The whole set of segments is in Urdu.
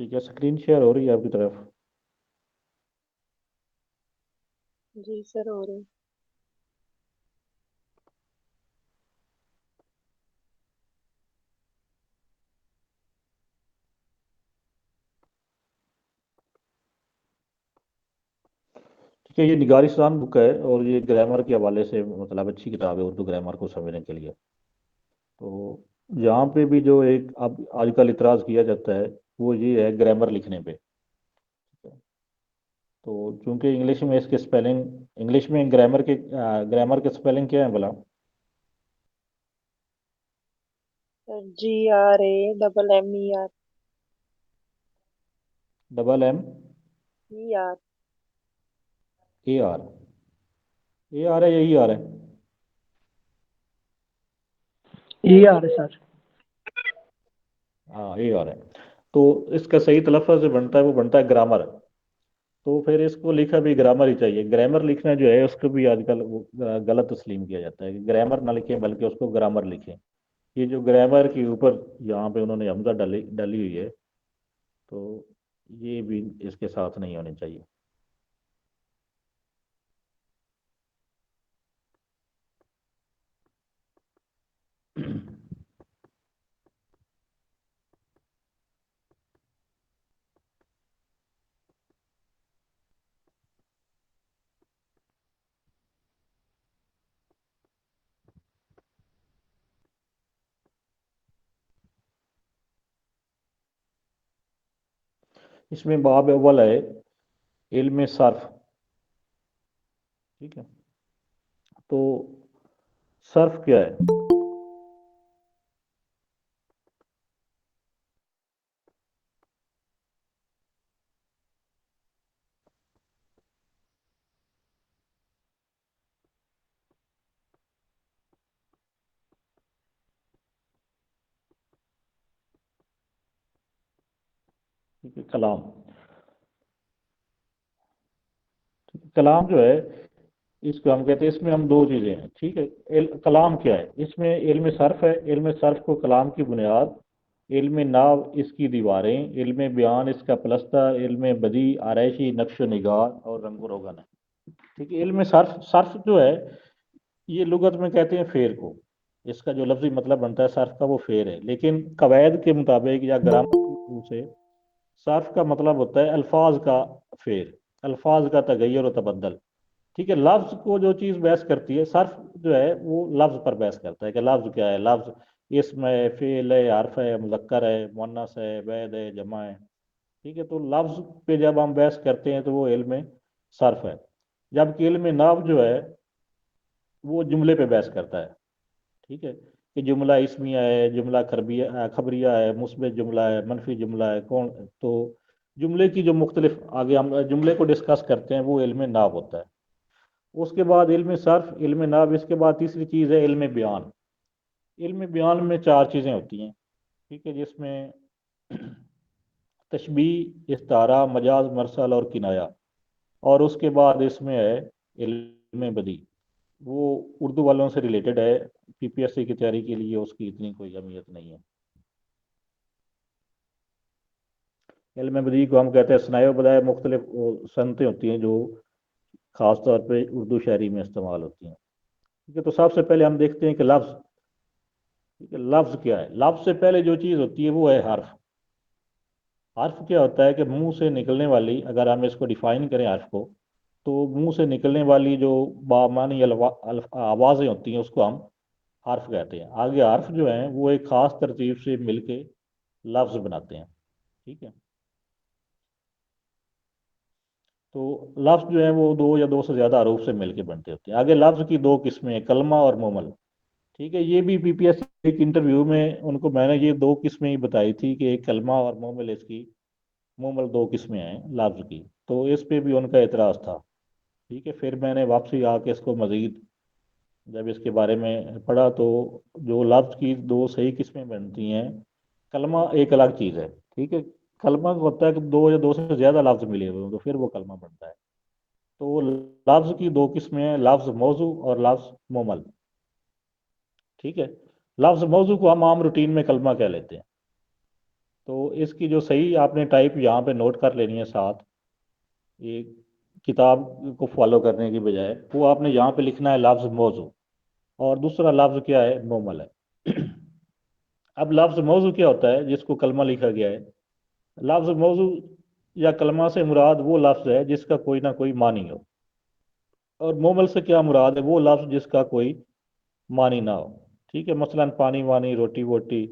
ٹھیک ہے، اسکرین شیئر ہو رہی ہے آپ کی طرف؟ جی سر ہو رہے. ٹھیک ہے، یہ نگارستان بک ہے اور یہ گرامر کے حوالے سے مطلب اچھی کتاب ہے اردو گرامر کو سمجھنے کے لیے. تو یہاں پہ بھی جو ایک اب آج کل اعتراض کیا جاتا ہے وہ یہ ہے گرامر لکھنے پہ. تو چونکہ انگلش میں اس کے سپیلنگ، انگلش میں گرامر کے سپیلنگ کیا ہے بلا؟ Sir GRAMMER. ER. AMER، A R ہے یا ای آر ہے؟ ER ہے سر. ہاں اے آر ہے. تو اس کا صحیح تلفظ جو بنتا ہے وہ بنتا ہے گرامر. تو پھر اس کو لکھا بھی گرامر ہی چاہیے. گرامر لکھنا جو ہے اس کو بھی آج کل غلط تسلیم کیا جاتا ہے کہ گرامر نہ لکھیں بلکہ اس کو گرامر لکھیں. یہ جو گرامر کے اوپر یہاں پہ انہوں نے حمزہ ڈالی ہوئی ہے تو یہ بھی اس کے ساتھ نہیں ہونی چاہیے. اس میں باب اول ہے علم صرف. ٹھیک ہے، تو صرف کیا ہے؟ ٹھیک ہے، کلام. کلام جو ہے اس کو ہم کہتے ہیں، اس میں ہم دو چیزیں ہیں. ٹھیک ہے، کلام کیا ہے؟ اس میں علم صرف ہے. علم صرف کو کلام کی بنیاد، علم ناو اس کی دیواریں، علم بیان اس کا پلستر، علم بدی آرائشی نقش و نگار اور رنگ و روغن ہے. ٹھیک ہے، علم صرف، صرف جو ہے یہ لغت میں کہتے ہیں فعل کو. اس کا جو لفظی مطلب بنتا ہے صرف کا وہ فعل ہے، لیکن قواعد کے مطابق یا گرامر کے اصول سے صرف کا مطلب ہوتا ہے الفاظ کا فعل، الفاظ کا تغیر و تبدل. ٹھیک ہے، لفظ کو جو چیز بحث کرتی ہے، صرف جو ہے وہ لفظ پر بحث کرتا ہے کہ لفظ کیا ہے. لفظ اسم ہے، فعل ہے، حرف ہے، مذکر ہے، مؤنث ہے، واحد ہے، جمع ہے. ٹھیک ہے، تو لفظ پہ جب ہم بحث کرتے ہیں تو وہ علم صرف ہے. جبکہ علم نحو جو ہے وہ جملے پہ بحث کرتا ہے. ٹھیک ہے، کہ جملہ اسمیہ ہے، جملہ خبریہ ہے، مثبت جملہ ہے، منفی جملہ ہے، کون. تو جملے کی جو مختلف آگے ہم جملے کو ڈسکس کرتے ہیں وہ علم نحو ہوتا ہے. اس کے بعد علم صرف، علم نحو، اس کے بعد تیسری چیز ہے علم بیان. علم بیان میں چار چیزیں ہوتی ہیں. ٹھیک ہے، جس میں تشبیہ، استعارہ، مجاز، مرسل اور کنایا. اور اس کے بعد اس میں ہے علم بدی. وہ اردو والوں سے ریلیٹڈ ہے، PPSC کی تیاری کے لیے اس کی اتنی کوئی اہمیت نہیں ہے. علم بدی کو ہم کہتے ہیں ثنائے و بدائے مختلف صنعتیں ہوتی ہیں جو خاص طور پہ اردو شاعری میں استعمال ہوتی ہیں. ٹھیک ہے، تو سب سے پہلے ہم دیکھتے ہیں کہ لفظ. ٹھیک ہے، لفظ کیا ہے؟ لفظ سے پہلے جو چیز ہوتی ہے وہ ہے حرف. حرف کیا ہوتا ہے کہ منہ سے نکلنے والی، اگر ہم اس کو ڈیفائن کریں حرف کو، تو منہ سے نکلنے والی جو بامانی آوازیں ہوتی ہیں اس کو ہم حرف کہتے ہیں. آگے حرف جو ہیں وہ ایک خاص ترتیب سے مل کے لفظ بناتے ہیں. ٹھیک ہے، تو لفظ جو ہے وہ دو یا دو سے زیادہ حروف سے مل کے بنتے ہوتے ہیں. آگے لفظ کی دو قسمیں ہیں، کلمہ اور مومل. ٹھیک ہے، یہ بھی PPSC ایک انٹرویو میں ان کو میں نے یہ دو قسمیں ہی بتائی تھی کہ ایک کلمہ اور مومل. اس کی مومل دو قسمیں ہیں لفظ کی، تو اس پہ بھی ان کا اعتراض تھا. ٹھیک ہے، پھر میں نے واپسی آ کے اس کو مزید جب اس کے بارے میں پڑھا تو جو لفظ کی دو صحیح قسمیں بنتی ہیں، کلمہ ایک الگ چیز ہے. ٹھیک ہے، کلمہ ہوتا ہے کہ دو یا دو سے زیادہ لفظ ملے ہوئے ہوں تو پھر وہ کلمہ بنتا ہے. تو لفظ کی دو قسمیں ہیں، لفظ موضوع اور لفظ مومل. ٹھیک ہے، لفظ موضوع کو ہم عام روٹین میں کلمہ کہہ لیتے ہیں. تو اس کی جو صحیح آپ نے ٹائپ یہاں پہ نوٹ کر لینی ہے ساتھ، یہ کتاب کو فالو کرنے کی بجائے، وہ آپ نے یہاں پہ لکھنا ہے لفظ موضوع، اور دوسرا لفظ کیا ہے؟ مومل ہے۔ اب لفظ موضوع کیا ہوتا ہے؟ جس کو کلمہ لکھا گیا ہے، لفظ موضوع یا کلمہ سے مراد وہ لفظ ہے جس کا کوئی نہ کوئی معنی ہو، اور مومل سے کیا مراد ہے؟ وہ لفظ جس کا کوئی معنی نہ ہو۔ ٹھیک ہے، مثلا پانی وانی روٹی ووٹی،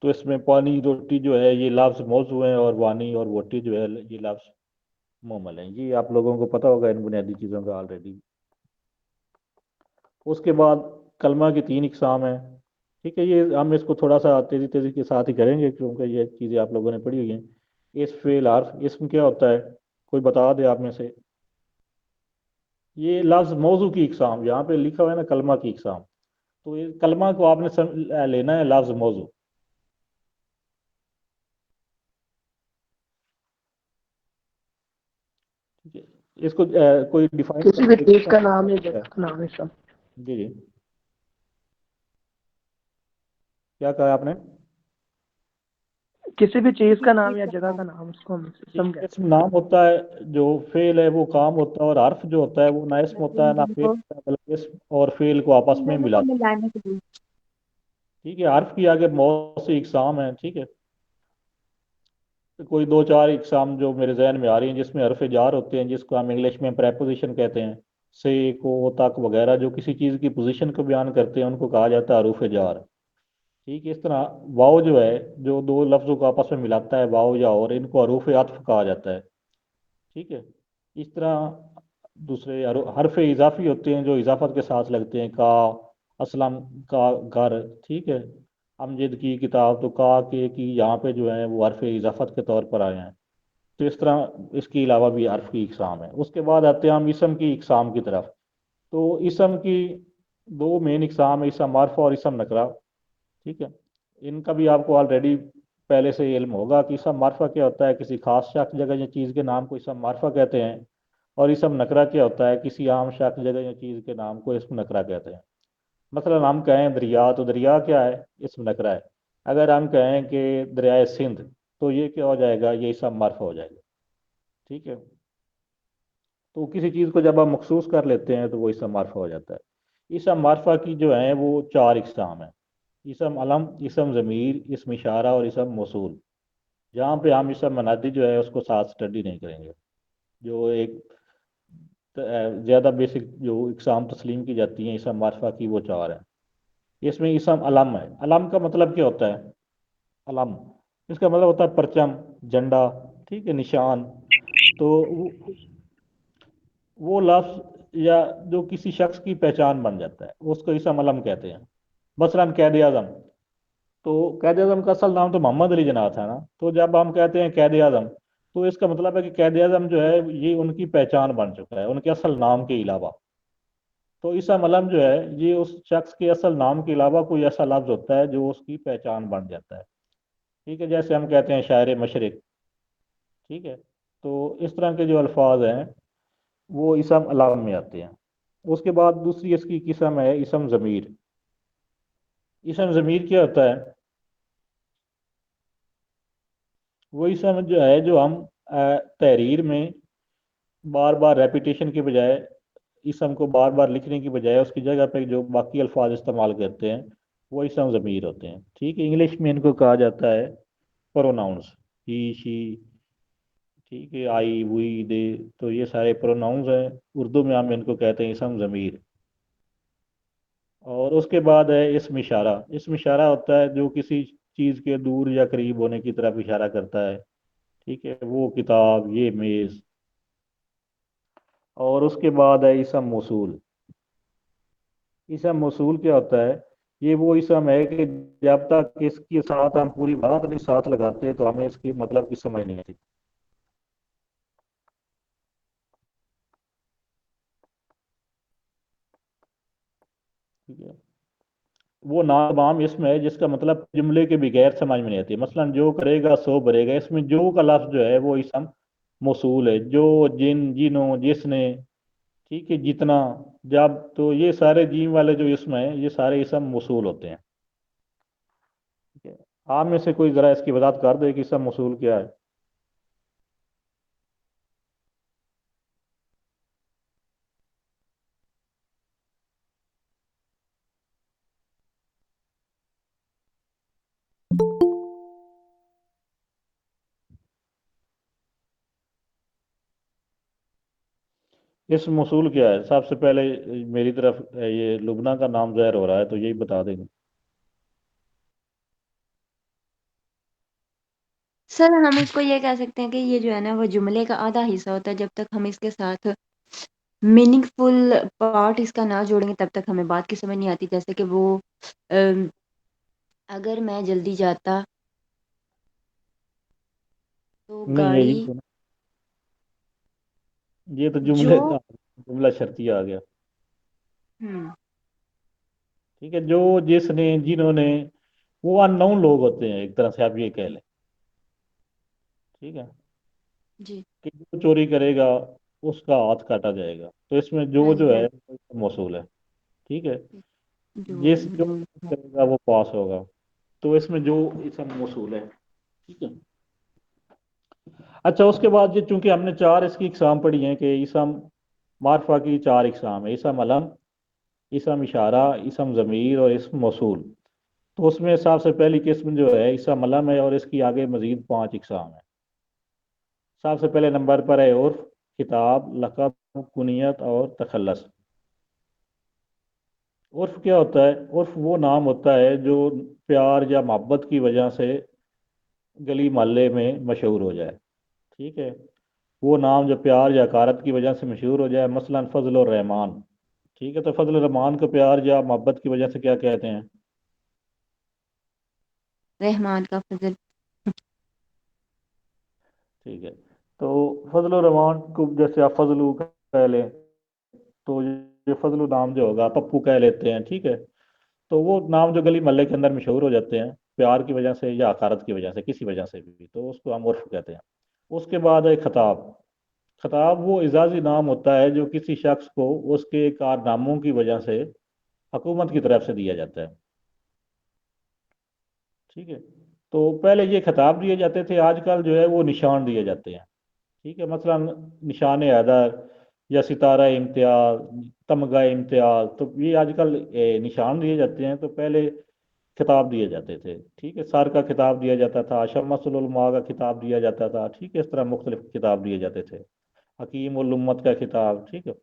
تو اس میں پانی روٹی جو ہے یہ لفظ موضوع ہیں، اور وانی اور ووٹی جو ہے یہ لفظ مومل ہیں۔ یہ آپ لوگوں کو پتہ ہوگا ان بنیادی چیزوں کا آلریڈی۔ اس کے بعد کلمہ کی تین اقسام ہیں۔ ٹھیک ہے، یہ ہم اس کو تھوڑا سا تیزی تیزی کے ساتھ ہی کریں گے کیونکہ یہ چیزیں آپ لوگوں نے پڑھی ہوئی ہیں۔ اس فعل حرف اسم کیا ہوتا ہے؟ کوئی بتا دے آپ میں سے۔ یہ لفظ موضوع کی اقسام یہاں پہ لکھا ہوا ہے نا، کلمہ کی اقسام، تو یہ کلمہ کو آپ نے لینا ہے لفظ موضوع۔ ٹھیک ہے، اس کو کوئی ڈیفائن کسی بھی کر چیز کا نام یا کے۔ جگہ کا نام ہے سب۔ جی جی، کیا کہا آپ نے؟ کسی بھی چیز کا نام یا جگہ کا نام، اس کو ہم جی، اسم کہتے اسم نام ہوتا ہے، جو فعل ہے وہ کام ہوتا ہے، اور حرف جو ہوتا ہے وہ نہ اسم ہوتا ہے نہ فعل ہوتا ہے، بلکہ اسم اور فعل کو آپس میں ملاتا ہے۔ ٹھیک ہے، حرف کی آگے بہت سی اقسام ہیں۔ ٹھیک ہے، کوئی دو چار اقسام جو میرے ذہن میں آ رہی ہیں، جس میں حرف جار ہوتے ہیں، جس کو ہم انگلش میں پریپوزیشن کہتے ہیں، سے کو تک وغیرہ، جو کسی چیز کی پوزیشن کو بیان کرتے ہیں ان کو کہا جاتا ہے حروف جار۔ ٹھیک ہے، اس طرح واؤ جو ہے جو دو لفظوں کو آپس میں ملاتا ہے، واؤ یا اور، ان کو حروف عطف کہا جاتا ہے۔ ٹھیک ہے، اس طرح دوسرے حرف اضافی ہوتے ہیں جو اضافت کے ساتھ لگتے ہیں، کا، اسلم کا گھر۔ ٹھیک ہے، امجد کی کتاب، تو کا کے کی یہاں پہ جو ہیں وہ حرف اضافت کے طور پر آئے ہیں۔ تو اس طرح اس کے علاوہ بھی حرف کی اقسام ہے۔ اس کے بعد آتے ہیں ہم اسم کی اقسام کی طرف۔ تو اسم کی دو مین اقسام ہے، اسم معرفہ اور اسم نکرہ۔ ٹھیک ہے، ان کا بھی آپ کو آلریڈی پہلے سے علم ہوگا کہ اسم معرفہ کیا ہوتا ہے، کسی خاص شخص جگہ یا چیز کے نام کو اسم معرفہ کہتے ہیں، اور اسم نکرہ کیا ہوتا ہے، کسی عام شخص جگہ یا چیز کے نام کو اسم نکرہ کہتے ہیں۔ مثلا ہم کہیں دریا، تو دریا کیا ہے؟ اسم نکرہ ہے۔ اگر ہم کہیں کہ دریائے سندھ، تو یہ کیا ہو جائے گا؟ یہ اسم معرفہ ہو جائے گا۔ ٹھیک ہے، تو کسی چیز کو جب ہم مخصوص کر لیتے ہیں تو وہ اسم معرفہ ہو جاتا ہے۔ اسم معرفہ کی جو ہیں وہ چار اقسام ہیں: اسم علم، اسم ضمیر، اسم اشارہ اور اسم موصول۔ جہاں پہ ہم اسم منادی جو ہے اس کو ساتھ اسٹڈی نہیں کریں گے، جو ایک زیادہ بیسک جو اقسام تسلیم کی جاتی ہیں اسم معرفہ کی، وہ چار ہیں۔ اس میں اسم علم ہے۔ علم کا مطلب کیا ہوتا ہے؟ علم، اس کا مطلب ہوتا ہے پرچم، جھنڈا، ٹھیک ہے، نشان۔ تو وہ لفظ یا جو کسی شخص کی پہچان بن جاتا ہے اس کو اسم علم کہتے ہیں۔ مثلا قید اعظم، تو قید اعظم کا اصل نام تو محمد علی جناح تھا نا، تو جب ہم کہتے ہیں قید اعظم، تو اس کا مطلب ہے کہ قید اعظم جو ہے یہ ان کی پہچان بن چکا ہے ان کے اصل نام کے علاوہ۔ تو اسم علم جو ہے یہ اس شخص کے اصل نام کے علاوہ کوئی ایسا لفظ ہوتا ہے جو اس کی پہچان بن جاتا ہے۔ ٹھیک ہے، جیسے ہم کہتے ہیں شاعر مشرق۔ ٹھیک ہے، تو اس طرح کے جو الفاظ ہیں وہ اسم علم میں آتے ہیں۔ اس کے بعد دوسری اس کی قسم ہے اسم ضمیر۔ اسم ضمیر کیا ہوتا ہے؟ وہ اسم جو ہے جو ہم تحریر میں بار بار ریپیٹیشن کے بجائے، اسم کو بار بار لکھنے کی بجائے اس کی جگہ پہ جو باقی الفاظ استعمال کرتے ہیں وہ اسم ضمیر ہوتے ہیں۔ ٹھیک ہے، انگلش میں ان کو کہا جاتا ہے پروناؤنس، ہی، شی، ٹھیک ہے، آئی، وی، دے، تو یہ سارے پروناؤنز ہیں۔ اردو میں ہم ان کو کہتے ہیں اسم ضمیر۔ اور اس کے بعد ہے اسم اشارہ۔ اسم اشارہ ہوتا ہے جو کسی چیز کے دور یا قریب ہونے کی طرف اشارہ کرتا ہے۔ ٹھیک ہے، وہ کتاب، یہ میز۔ اور اس کے بعد ہے اسم موصول۔ اسم موصول کیا ہوتا ہے؟ یہ وہ اسم ہے کہ جب تک اس کے ساتھ ہم پوری بات نہیں ساتھ لگاتے تو ہمیں اس کی مطلب کی سمجھ نہیں آتی۔ ٹھیک ہے، وہ ناتمام اسم ہے جس کا مطلب جملے کے بغیر سمجھ میں نہیں آتی۔ مثلا جو کرے گا سو بھرے گا، اس میں جو کا لفظ جو ہے وہ اسم موصول ہے۔ جو، جن، جنوں، جس نے، ٹھیک ہے، جتنا، جب، تو یہ سارے جیم والے جو اسم ہیں یہ سارے اسم موصول ہوتے ہیں۔ ٹھیک ہے، آپ میں سے کوئی ذرا اس کی وضاحت کر دے کہ اسم موصول کیا ہے؟ اسم موصول کیا ہے؟ سب سے پہلے میری طرف یہ لبنہ کا نام ظاہر ہو رہا ہے تو یہی بتا دیں گے۔ سر ہم اس کو یہ کہہ سکتے ہیں کہ یہ جو ہے نا وہ جملے کا آدھا حصہ ہوتا ہے، جب تک ہم اس کے ساتھ میننگ فل پارٹ اس کا نہ جوڑیں گے تب تک ہمیں بات کی سمجھ نہیں آتی. جیسے کہ وہ اگر میں جلدی جاتا تو نہیں گاڑی یہ تو یہ تو جو جملہ شرطیہ آ گیا۔ ہم، ٹھیک ہے، جو جس نے جنہوں نے، وہ ان نون لوگ ہوتے ہیں ایک طرح سے، آپ یہ کہہ لیں۔ ٹھیک ہے، جی کہ جو چوری کرے گا اس کا ہاتھ کاٹا جائے گا، تو اس میں ہاں جو جی ہے وہ موصول ہے۔ ٹھیک ہے، جو جو کرے گا وہ پاس ہوگا، تو اس میں جو اسم موصول ہے۔ ٹھیک ہے، اچھا اس کے بعد یہ چونکہ ہم نے چار اس کی اقسام پڑھی ہیں کہ اسم معرفہ کی چار اقسام ہے: اسم علم، اسم اشارہ، اسم ضمیر اور اسم موصول۔ تو اس میں سب سے پہلی قسم جو ہے اسم علم ہے، اور اس کی آگے مزید 5 اقسام ہیں۔ سب سے پہلے نمبر پر ہے عرف، خطاب، لقب، کنیت اور تخلص۔ عرف کیا ہوتا ہے؟ عرف وہ نام ہوتا ہے جو پیار یا محبت کی وجہ سے گلی محلے میں مشہور ہو جائے۔ ٹھیک ہے، وہ نام جو پیار یا حقارت کی وجہ سے مشہور ہو جائے، مثلا فضل الرحمان۔ ٹھیک ہے، تو فضل الرحمان کو پیار یا محبت کی وجہ سے کیا کہتے ہیں؟ رحمان کا فضل. ٹھیک ہے، تو فضل الرحمان کو جیسے آپ فضلو کہہ لیں، تو یہ فضل نام جو ہوگا پپو کہہ لیتے ہیں۔ ٹھیک ہے، تو وہ نام جو گلی محلے کے اندر مشہور ہو جاتے ہیں پیار کی وجہ سے یا حقارت کی وجہ سے، کسی وجہ سے بھی، تو اس کو ہم عرف کہتے ہیں۔ اس کے بعد ہے خطاب۔ خطاب وہ اعزازی نام ہوتا ہے جو کسی شخص کو اس کے کارناموں کی وجہ سے حکومت کی طرف سے دیا جاتا ہے۔ ٹھیک ہے، تو پہلے یہ خطاب دیے جاتے تھے، آج کل جو ہے وہ نشان دیے جاتے ہیں۔ ٹھیک ہے، مثلا نشان حیدر یا ستارہ امتیاز، تمغہ امتیاز، تو یہ آج کل نشان دیے جاتے ہیں، تو پہلے خطاب دیے جاتے تھے۔ ٹھیک ہے، سر کا خطاب دیا جاتا تھا، شمس العلماء کا خطاب دیا جاتا تھا۔ ٹھیک ہے، اس طرح مختلف خطاب دیے جاتے تھے، حکیم الامت کا خطاب۔ ٹھیک ہے،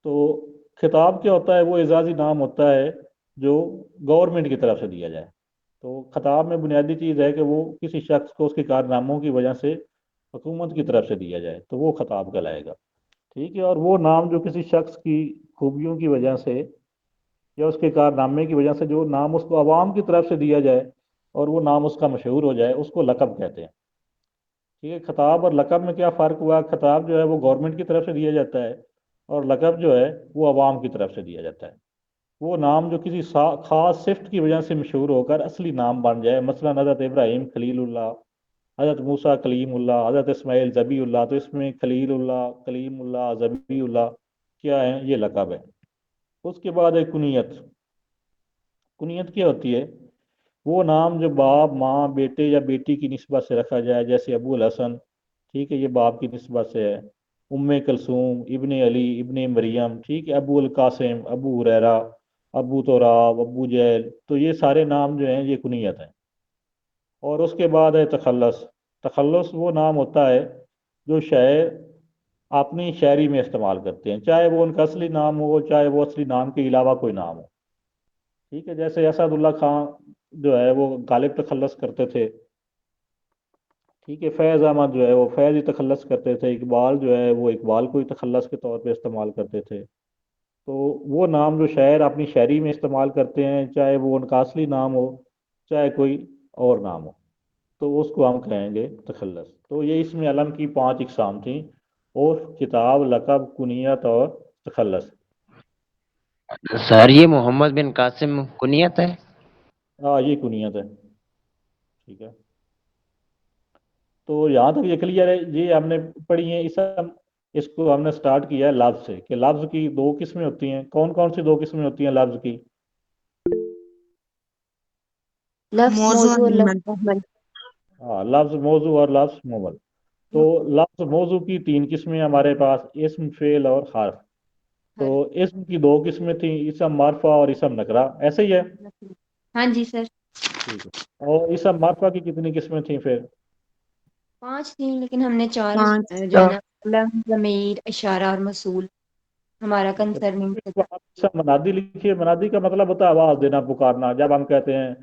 تو خطاب کیا ہوتا ہے؟ وہ اعزازی نام ہوتا ہے جو گورنمنٹ کی طرف سے دیا جائے۔ تو خطاب میں بنیادی چیز ہے کہ وہ کسی شخص کو اس کے کارناموں کی وجہ سے حکومت کی طرف سے دیا جائے، تو وہ خطاب کہلائے گا۔ ٹھیک ہے، اور وہ نام جو کسی شخص کی خوبیوں کی وجہ سے یا اس کے کارنامے کی وجہ سے جو نام اس کو عوام کی طرف سے دیا جائے اور وہ نام اس کا مشہور ہو جائے، اس کو لقب کہتے ہیں۔ ٹھیک ہے، خطاب اور لقب میں کیا فرق ہوا؟ خطاب جو ہے وہ گورنمنٹ کی طرف سے دیا جاتا ہے، اور لقب جو ہے وہ عوام کی طرف سے دیا جاتا ہے۔ وہ نام جو کسی خاص صفت کی وجہ سے مشہور ہو کر اصلی نام بن جائے، مثلا حضرت ابراہیم خلیل اللہ، حضرت موسیٰ کلیم اللہ، حضرت اسماعیل ذبی اللہ، تو اس میں خلیل اللہ، کلیم اللہ، ذبی اللہ کیا ہے؟ یہ لقب ہے۔ اس کے بعد ہے کنیت۔ کنیت کیا ہوتی ہے؟ وہ نام جو باپ، ماں، بیٹے یا بیٹی کی نسبت سے رکھا جائے، جیسے ابو الحسن۔ ٹھیک ہے، یہ باپ کی نسبت سے ہے۔ ام کلثوم، ابن علی، ابن مریم۔ ٹھیک ہے، ابو القاسم، ابو ہریرہ، ابو تراب، ابو جہل، تو یہ سارے نام جو ہیں یہ کنیت ہیں۔ اور اس کے بعد ہے تخلص۔ تخلص وہ نام ہوتا ہے جو شاعر اپنی شاعری میں استعمال کرتے ہیں، چاہے وہ ان کا اصلی نام ہو، چاہے وہ اصلی نام کے علاوہ کوئی نام ہو۔ ٹھیک ہے، جیسے اسد اللہ خان جو ہے وہ غالب تخلص کرتے تھے۔ ٹھیک ہے، فیض احمد جو ہے وہ فیض ہی تخلص کرتے تھے، اقبال جو ہے وہ اقبال کو ہی تخلص کے طور پہ استعمال کرتے تھے۔ تو وہ نام جو شاعر اپنی شاعری میں استعمال کرتے ہیں، چاہے وہ ان کا اصلی نام ہو، چاہے کوئی اور نام ہو، تو اس کو ہم کہیں گے تخلص۔ تو یہ اس میں علم کی 5 اقسام تھیں: اور کتاب، لقب، کنیت اور تخلص۔ سر یہ محمد بن قاسم کنیت ہے؟ ہاں، یہ کنیت ہے۔ ٹھیک ہے، تو یہاں تک یہ کلیئر ہے۔ یہ ہم نے پڑھی ہیں اس کو ہم نے سٹارٹ کیا ہے لفظ سے، کہ لفظ کی 2 قسمیں ہوتی ہیں۔ کون کون سی 2 قسمیں ہوتی ہیں لفظ کی؟ لفظ موضوع موضوع اور نہیں لفظ محمل. ہاں، لفظ موضوع اور لفظ مبل. تو لفظ موضوع کی 3 قسمیں ہمارے پاس، اسم، فعل اور حرف. تو اسم کی 2 قسمیں تھیں، اسم معرفہ اور اسم نکرہ، ایسے ہی ہے. ہاں جی سر. ٹھیک ہے. اور اسم معرفہ کی کتنی قسمیں تھیں پھر؟ 5 تھیں، لیکن ہم نے 4 پانچ جو ہے نا علم، ضمیر، اشارہ اور موصول ہمارا ٹھیک ہے. کنسرننگ اس کو آپ اسم منادی لکھیے. منادی کا مطلب ہوتا ہے آواز دینا، پکارنا. جب ہم کہتے ہیں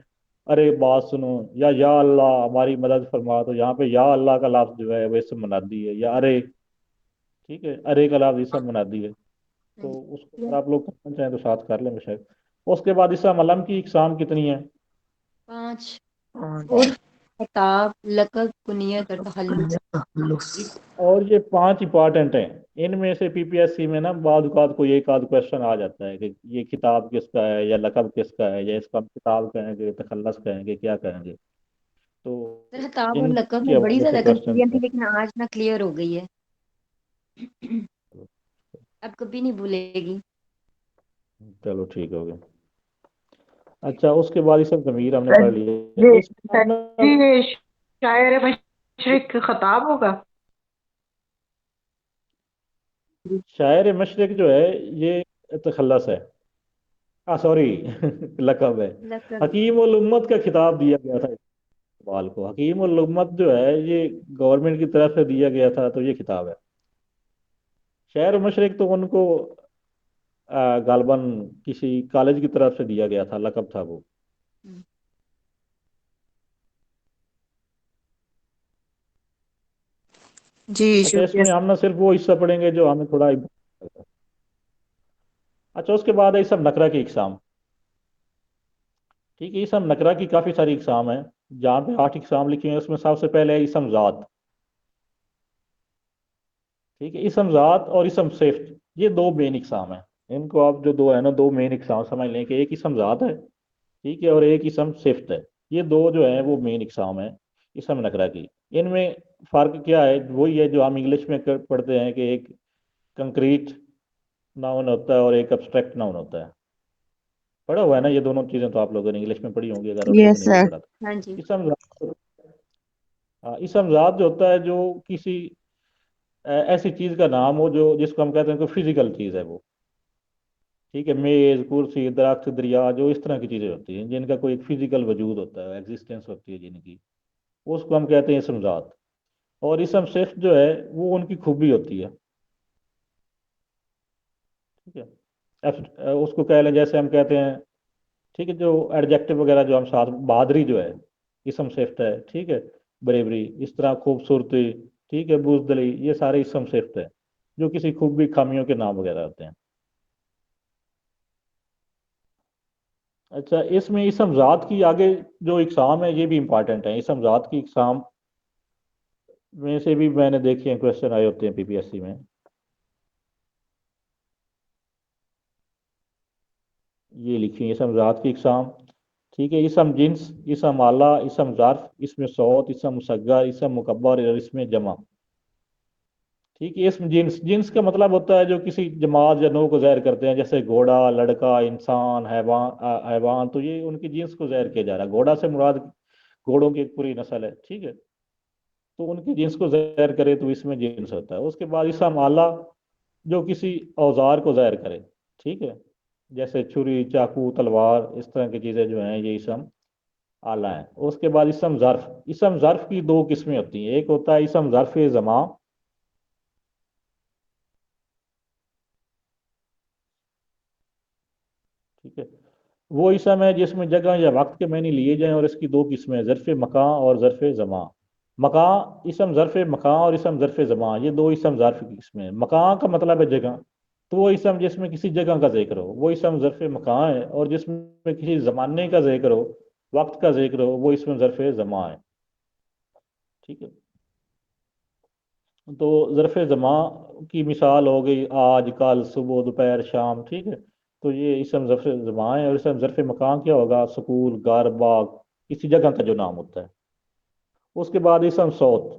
ارے بات سنو، یا اللہ ہماری مدد فرما، تو یہاں پہ یا اللہ کا لفظ جو ہے وہ اسم منادی ہے. یا ارے، ٹھیک ہے، ارے کا لفظ اسم منادی ہے. تو اس کو اگر آپ لوگ کرنا چاہیں تو ساتھ کر لیں شاید. اس کے بعد اسم علم کی اقسام کتنی ہیں؟ 5. پانچ. عرف، خطاب، لقب، کنیت اور تخلص. تخلص. اور یہ 5 امپارٹنٹ ہیں. ان میں سے پی پی ایس سی میں نا بعض اوقات کوئی ایک آدھ کوشچن آ جاتا ہے کہ یہ کتاب کس کا ہے، یا لقب کس کا ہے، یا اس کو ہم کتاب کہیں گے، تخلص کہیں گے، کیا کہیں گے. تو سر خطاب اور ان لقب کے میں بڑی حوالے سے زیادہ کوشچن کنفیوژن ہیں. تھی، لیکن آج نہ کلیئر ہو گئی ہے. اب کبھی نہیں بھولے گی. چلو ٹھیک ہو گیا. اچھا، اس کے بعد اسم ضمیر ہم نے سر پڑھ لیا. جی اس میں سر اپنا جی، یہ شاعر مشرق خطاب ہوگا. شاعر مشرق جو ہے یہ تخلص ہے. سوری لقب ہے. لقب. حکیم الامت کا خطاب دیا گیا تھا اقبال کو. حکیم الامت جو ہے یہ گورنمنٹ کی طرف سے دیا گیا تھا، تو یہ خطاب ہے. شاعر مشرق تو ان کو غالباً کسی کالج کی طرف سے دیا گیا تھا، لقب تھا وہ. جی اچھا، اس شکریہ. میں ہم نہ صرف وہ حصہ پڑھیں گے جو ہمیں تھوڑا. اچھا، اس کے بعد ہے اسم نکرہ کی اقسام. ٹھیک ہے. اسم نکرہ کی کافی ساری اقسام ہیں. جہاں پہ 8 اقسام لکھی ہیں، اس میں سب سے پہلے ہے اسم ذات. ٹھیک ہے. اسم ذات اور اسم صفت، یہ 2 مین اقسام ہیں. ان کو آپ جو 2 ہے نا 2 مین اقسام سمجھ لیں کہ ایک اسم ذات ہے، ٹھیک ہے، اور ایک اسم صفت ہے. یہ 2 جو ہیں وہ مین اقسام ہیں اسم نکرہ کی. ان میں فرق کیا ہے؟ وہی ہے جو ہم انگلش میں پڑھتے ہیں کہ ایک کنکریٹ ناؤن ہوتا ہے اور ایک ابسٹریکٹ ناؤن ہوتا ہے. پڑھا ہوا ہے نا یہ دونوں چیزیں؟ تو آپ لوگوں نے انگلش میں پڑھی ہوں گی اگر آپ لوگوں یس نے بھی سر. پڑھا تو. ہاں جی. اسم ذات، اسم ذات جو ہوتا ہے جو کسی ایسی چیز کا نام ہو جو جس کو ہم کہتے ہیں کہ فزیکل چیز ہے وہ. ٹھیک ہے. میز، کرسی، درخت، دریا، جو اس طرح کی چیزیں ہوتی ہیں جن کا کوئی ایک فزیکل وجود ہوتا ہے، ایگزسٹنس ہوتی ہے جن کی، اس کو ہم کہتے ہیں اسم ذات. اور اسم صفت جو ہے وہ ان کی خوبی ہوتی ہے. ٹھیک ہے. اس کو کہہ لیں جیسے ہم کہتے ہیں، ٹھیک ہے، جو ایڈجیکٹو وغیرہ جو ہم ساتھ، بہادری جو ہے اسم صفت ہے. ٹھیک ہے. بریوری، اس طرح خوبصورتی، ٹھیک ہے، بزدلی، یہ سارے اسم صفت ہے جو کسی خوبی، خامیوں کے نام وغیرہ ہوتے ہیں. اچھا، اس میں اسم ذات کی آگے جو اقسام ہے یہ بھی امپارٹنٹ ہیں. اسم ذات کی اقسام میں سے بھی میں نے دیکھے ہیں کوشچن آئے ہوتے ہیں پی پی ایس سی میں. یہ لکھی اسم ذات کی اقسام. ٹھیک ہے. اسم جنس، اسم آلہ، اسم ظرف، اسم صوت، اسم مصغر، اسم مکبر اور اسم جمع. ٹھیک ہے. اسم جنس، جنس کا مطلب ہوتا ہے جو کسی جماعت یا نوع کو ظاہر کرتے ہیں، جیسے گھوڑا، لڑکا، انسان، حیوان. تو یہ ان کی جنس کو ظاہر کیا جا رہا ہے. گھوڑا سے مراد گھوڑوں کی ایک پوری نسل ہے. ٹھیک ہے. تو ان کی جنس کو ظاہر کرے تو اس میں جنس ہوتا ہے. اس کے بعد اسم آلہ جو کسی اوزار کو ظاہر کرے. ٹھیک ہے. جیسے چھری، چاقو، تلوار، اس طرح کی چیزیں جو ہیں یہ اسم آلہ ہیں. اس کے بعد اسم ظرف. اسم ظرف کی 2 قسمیں ہوتی ہیں. ایک ہوتا ہے اسم ظرف زمان. ٹھیک ہے. وہ اسم ہے جس میں جگہ یا وقت کے معنی لیے جائیں، اور اس کی 2 قسمیں ہیں، ظرف مکان اور ظرف زمان. مکان، اسم ظرف مکان اور اسم ظرف زمان، یہ 2 اسم ظرف کی قسمیں ہیں. مکان کا مطلب ہے جگہ، تو وہ اسم جس میں کسی جگہ کا ذکر ہو وہ اسم ظرف مکان ہے. اور جس میں کسی زمانے کا ذکر ہو، وقت کا ذکر ہو، وہ اسم ظرف زمان ہے. ٹھیک ہے. تو ظرف زمان کی مثال ہو گئی آج، کل، صبح، دوپہر، شام. ٹھیک ہے. تو یہ اسم ظرف زمان ہے. اور اسم ظرف مکان کیا ہوگا؟ سکول، گھر، باغ، کسی جگہ کا جو نام ہوتا ہے. اس کے بعد اسم صوت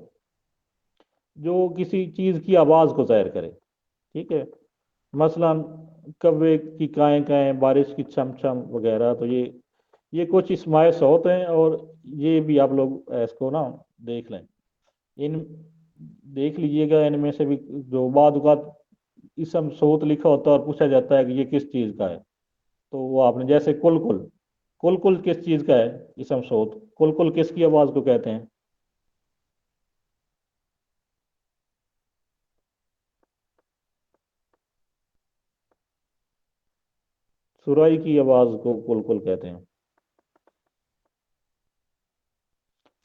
جو کسی چیز کی آواز کو ظاہر کرے. ٹھیک ہے. مثلا کوے کی کائیں کائیں، بارش کی چھم چھم وغیرہ. تو یہ یہ کچھ اسماء صوت ہیں، اور یہ بھی آپ لوگ اس کو نا دیکھ لیں، ان دیکھ لیجئے گا، ان میں سے بھی جو بعض اوقات اسم صوت لکھا ہوتا ہے اور پوچھا جاتا ہے کہ یہ کس چیز کا ہے، تو وہ آپ نے جیسے کل کل، کل کل کس چیز کا ہے اسم صوت، کل کل کس کی آواز کو کہتے ہیں؟ سرائی کی آواز کو کل کل کہتے ہیں۔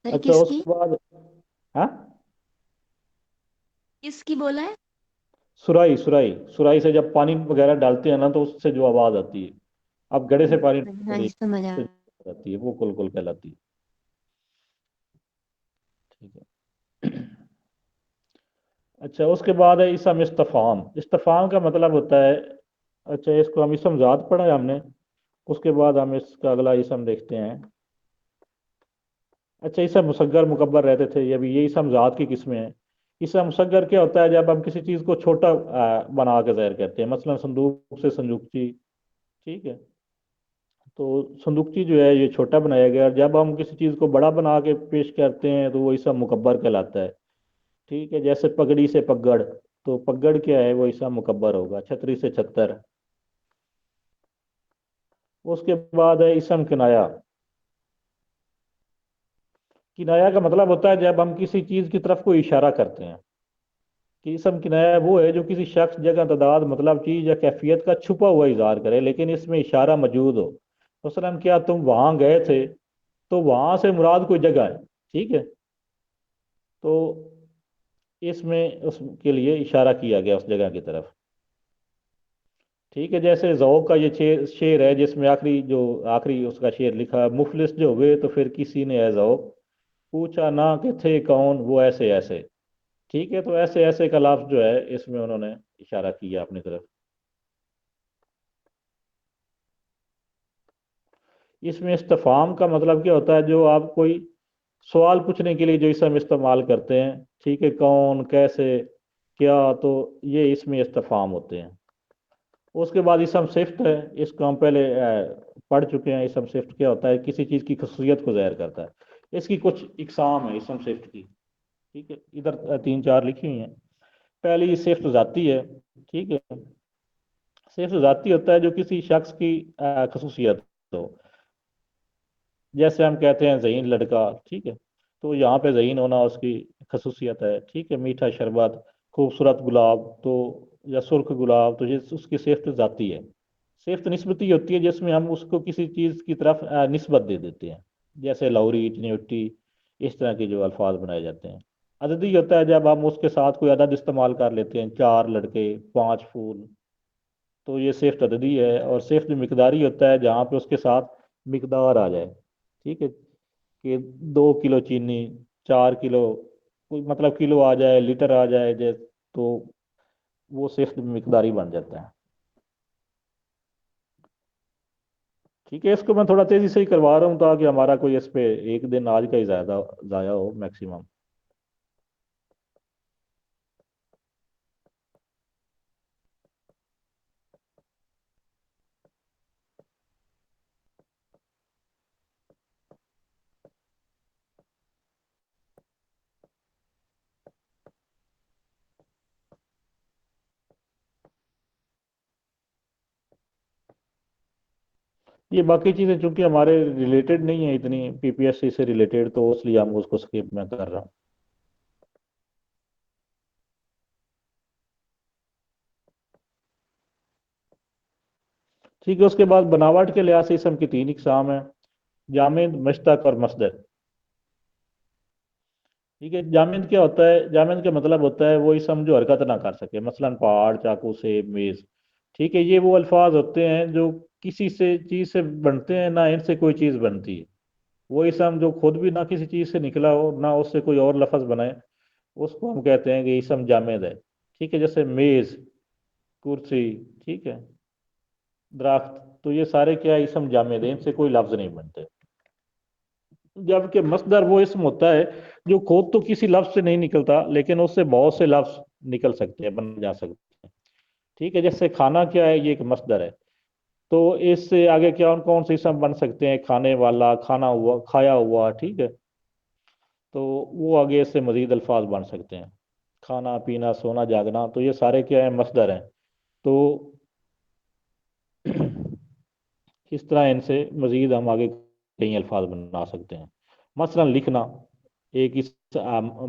سر اچھا کس اس کی کے بعد، ہاں کس کی بولا ہے؟ سرائی، سرائی، سرائی سے جب پانی وغیرہ ڈالتے ہیں نا تو اس سے جو آواز آتی ہے، اب گڑے سے پانی ہاں جی سمجھ آ آتی ہے، وہ کل کل کہلاتی ہے۔ ٹھیک ہے، اچھا اس کے بعد ہے اسم استفہام۔ استفہام کا مطلب ہوتا ہے، اچھا اس کو ہم اسم ذات پڑھا ہے ہم نے، اس کے بعد ہم اس کا اگلا اسم دیکھتے ہیں۔ اچھا اسم مصغر مکبر رہتے تھے، یہ اسم ذات کی قسمیں ہیں۔ اسم مصغر کیا ہوتا ہے؟ جب ہم کسی چیز کو چھوٹا بنا کے ظاہر کرتے ہیں، مثلا صندوق سے صندوقچی، ٹھیک ہے، تو صندوقچی جو ہے یہ چھوٹا بنایا گیا، اور جب ہم کسی چیز کو بڑا بنا کے پیش کرتے ہیں تو وہ اسم مکبر کہلاتا ہے، ٹھیک ہے، جیسے پگڑی سے پگڑ، تو پگڑ کیا ہے؟ وہ اسم مکبر ہوگا۔ چھتری سے چھتر۔ اس کے بعد ہے اسم کنایا۔ کنایا کا مطلب ہوتا ہے جب ہم کسی چیز کی طرف کوئی اشارہ کرتے ہیں، کہ اسم کنایا وہ ہے جو کسی شخص، جگہ، تعداد، مطلب، چیز یا کیفیت کا چھپا ہوا اظہار کرے لیکن اس میں اشارہ موجود ہو۔ مثلا کیا تم وہاں گئے تھے، تو وہاں سے مراد کوئی جگہ ہے، ٹھیک ہے، تو اس میں اس کے لیے اشارہ کیا گیا اس جگہ کی طرف، ٹھیک ہے، جیسے ذوق کا یہ شعر ہے جس میں آخری اس کا شعر لکھا ہے، مفلس جو ہوئے تو پھر کسی نے اے ذوق پوچھا نہ کہ تھے کون وہ ایسے ایسے، ٹھیک ہے، تو ایسے ایسے کا لفظ جو ہے اس میں انہوں نے اشارہ کیا اپنی طرف۔ اس میں استفہام کا مطلب کیا ہوتا ہے؟ جو آپ کوئی سوال پوچھنے کے لیے جو اسم استعمال کرتے ہیں، ٹھیک ہے، کون، کیسے، کیا، تو یہ اس میں استفہام ہوتے ہیں۔ اس کے بعد اسم صفت ہے، اس کو ہم پہلے پڑھ چکے ہیں۔ اسم صفت کیا ہوتا ہے؟ کسی چیز کی خصوصیت کو ظاہر کرتا ہے۔ اس کی کچھ اقسام ہے اسم صفت کی، ٹھیک ہے، ادھر 3 4 لکھی ہوئی ہیں۔ پہلی صفت ذاتی ہے، ٹھیک ہے، صفت ذاتی ہوتا ہے جو کسی شخص کی خصوصیت ہو، جیسے ہم کہتے ہیں ذہین لڑکا، ٹھیک ہے، تو یہاں پہ ذہین ہونا اس کی خصوصیت ہے، ٹھیک ہے، میٹھا شربت، خوبصورت گلاب، تو یا سرخ گلاب، تو یہ اس کی صفت ذاتی ہے۔ صفت نسبتی ہوتی ہے جس میں ہم اس کو کسی چیز کی طرف نسبت دے دیتے ہیں، جیسے لوری، چنیوٹی، اس طرح کے جو الفاظ بنائے جاتے ہیں۔ عددی ہوتا ہے جب ہم اس کے ساتھ کوئی عدد استعمال کر لیتے ہیں، 4 لڑکے، 5 پھول، تو یہ صفت عددی ہے۔ اور صفت مقداری ہوتا ہے جہاں پہ اس کے ساتھ مقدار آ جائے، ٹھیک ہے، کہ 2 کلو چینی، 4 کلو، کوئی مطلب کلو آ جائے، لیٹر آ جائے، تو وہ صفت مقداری بن جاتا ہے، ٹھیک ہے۔ اس کو میں تھوڑا تیزی سے ہی کروا رہا ہوں تاکہ ہمارا کوئی اس پہ ایک دن آج کا ہی زیادہ ضائع ہو میکسیمم۔ یہ باقی چیزیں چونکہ ہمارے ریلیٹڈ نہیں ہیں اتنی پی پی ایس سی سے ریلیٹڈ، تو اس لیے ہم اس کو سکپ میں کر رہا ہوں۔ ٹھیک ہے، اس کے بعد بناوٹ کے لحاظ سے اسم کی 3 اقسام ہیں، جامد، مشتق اور مصدر، ٹھیک ہے۔ جامد کیا ہوتا ہے؟ جامد کا مطلب ہوتا ہے وہ اسم جو حرکت نہ کر سکے، مثلا پہاڑ، چاقو، سیب، میز، ٹھیک ہے، یہ وہ الفاظ ہوتے ہیں جو کسی سے چیز سے بنتے ہیں، نہ ان سے کوئی چیز بنتی ہے۔ وہ اسم جو خود بھی نہ کسی چیز سے نکلا ہو، نہ اس سے کوئی اور لفظ بنائے، اس کو ہم کہتے ہیں کہ اسم جامد ہے، ٹھیک ہے، جیسے میز، کرسی، ٹھیک ہے، درخت، تو یہ سارے کیا اسم جامد ہیں، ان سے کوئی لفظ نہیں بنتے۔ جبکہ مصدر وہ اسم ہوتا ہے جو خود تو کسی لفظ سے نہیں نکلتا لیکن اس سے بہت سے لفظ نکل سکتے ہیں، بن جا سکتے ہیں، ٹھیک ہے، جیسے کھانا کیا ہے؟ یہ ایک مصدر ہے، تو اس سے آگے کیا کون سے اسم بن سکتے ہیں؟ کھانے والا، کھانا ہوا، کھایا ہوا، ٹھیک ہے، تو وہ آگے اس سے مزید الفاظ بن سکتے ہیں، کھانا پینا سونا جاگنا، تو یہ سارے کیا ہیں؟ مصدر ہیں۔ تو اس طرح ان سے مزید ہم آگے کئی الفاظ بنا سکتے ہیں۔ مثلا لکھنا ایک اس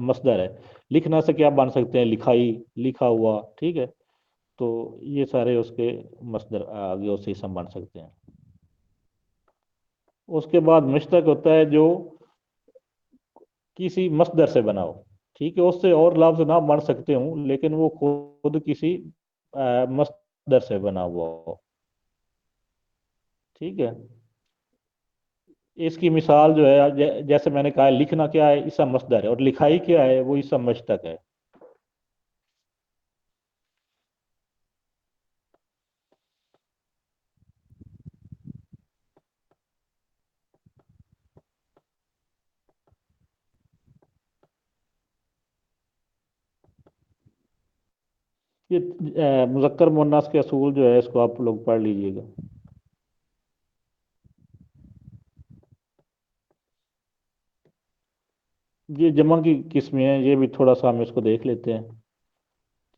مصدر ہے، لکھنا سے کیا بن سکتے ہیں؟ لکھائی، لکھا ہوا، ٹھیک ہے، تو یہ سارے اس کے مصدر آگے اس سے اسم بن سکتے ہیں۔ اس کے بعد مشتق ہوتا ہے جو کسی مصدر سے بنا ہو، ٹھیک ہے، اس سے اور لفظ نہ بن سکتے ہوں لیکن وہ خود کسی مصدر سے بنا ہوا ہو، ٹھیک ہے۔ اس کی مثال جو ہے جیسے میں نے کہا لکھنا کیا ہے؟ اسم مصدر ہے، اور لکھائی کیا ہے؟ وہ اسم مشتق ہے۔ یہ مذکر مؤنث کے اصول جو ہے اس کو آپ لوگ پڑھ لیجئے گا۔ یہ جمع کی قسمیں ہیں، یہ بھی تھوڑا سا ہم اس کو دیکھ لیتے ہیں،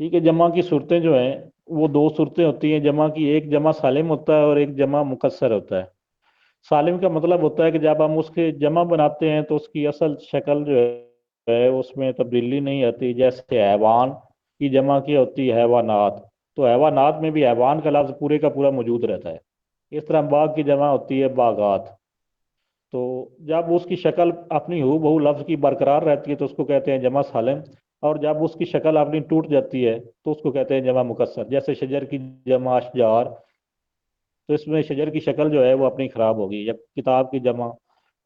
ٹھیک ہے۔ جمع کی صورتیں جو ہیں وہ دو صورتیں ہوتی ہیں جمع کی، ایک جمع سالم ہوتا ہے اور ایک جمع مکسر ہوتا ہے۔ سالم کا مطلب ہوتا ہے کہ جب ہم اس کے جمع بناتے ہیں تو اس کی اصل شکل جو ہے اس میں تبدیلی نہیں آتی، جیسے حیوان کی جمع کی ہوتی ہے حیوانات، تو حیوانات میں بھی حیوان کا لفظ پورے کا پورا موجود رہتا ہے۔ اس طرح باغ کی جمع ہوتی ہے باغات، تو جب اس کی شکل اپنی ہو بہو لفظ کی برقرار رہتی ہے تو اس کو کہتے ہیں جمع سالم، اور جب اس کی شکل اپنی ٹوٹ جاتی ہے تو اس کو کہتے ہیں جمع مکسر، جیسے شجر کی جمع اشجار، تو اس میں شجر کی شکل جو ہے وہ اپنی خراب ہوگی، یا کتاب کی جمع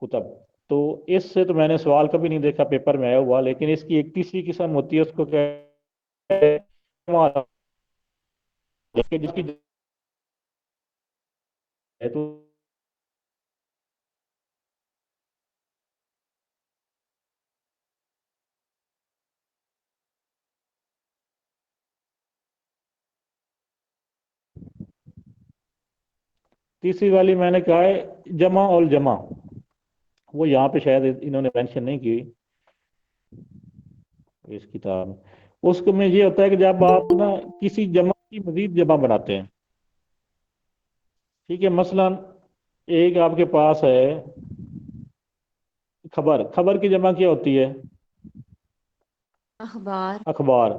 کتب۔ تو اس سے تو میں نے سوال کبھی نہیں دیکھا پیپر میں آیا ہوا، لیکن اس کی ایک تیسری قسم ہوتی ہے، اس کو کہتے ہیں جمع، جس کی ہے تو تیسری والی میں نے کہا ہے جمع اور جمع، وہ یہاں پہ شاید انہوں نے مینشن نہیں کی اس کتاب میں۔ اس کو میں یہ ہوتا ہے کہ جب آپ نا کسی جمع کی مزید جمع بناتے ہیں، ٹھیک ہے، مثلا ایک آپ کے پاس ہے خبر، خبر کی جمع کیا ہوتی ہے؟ اخبار، اخبار،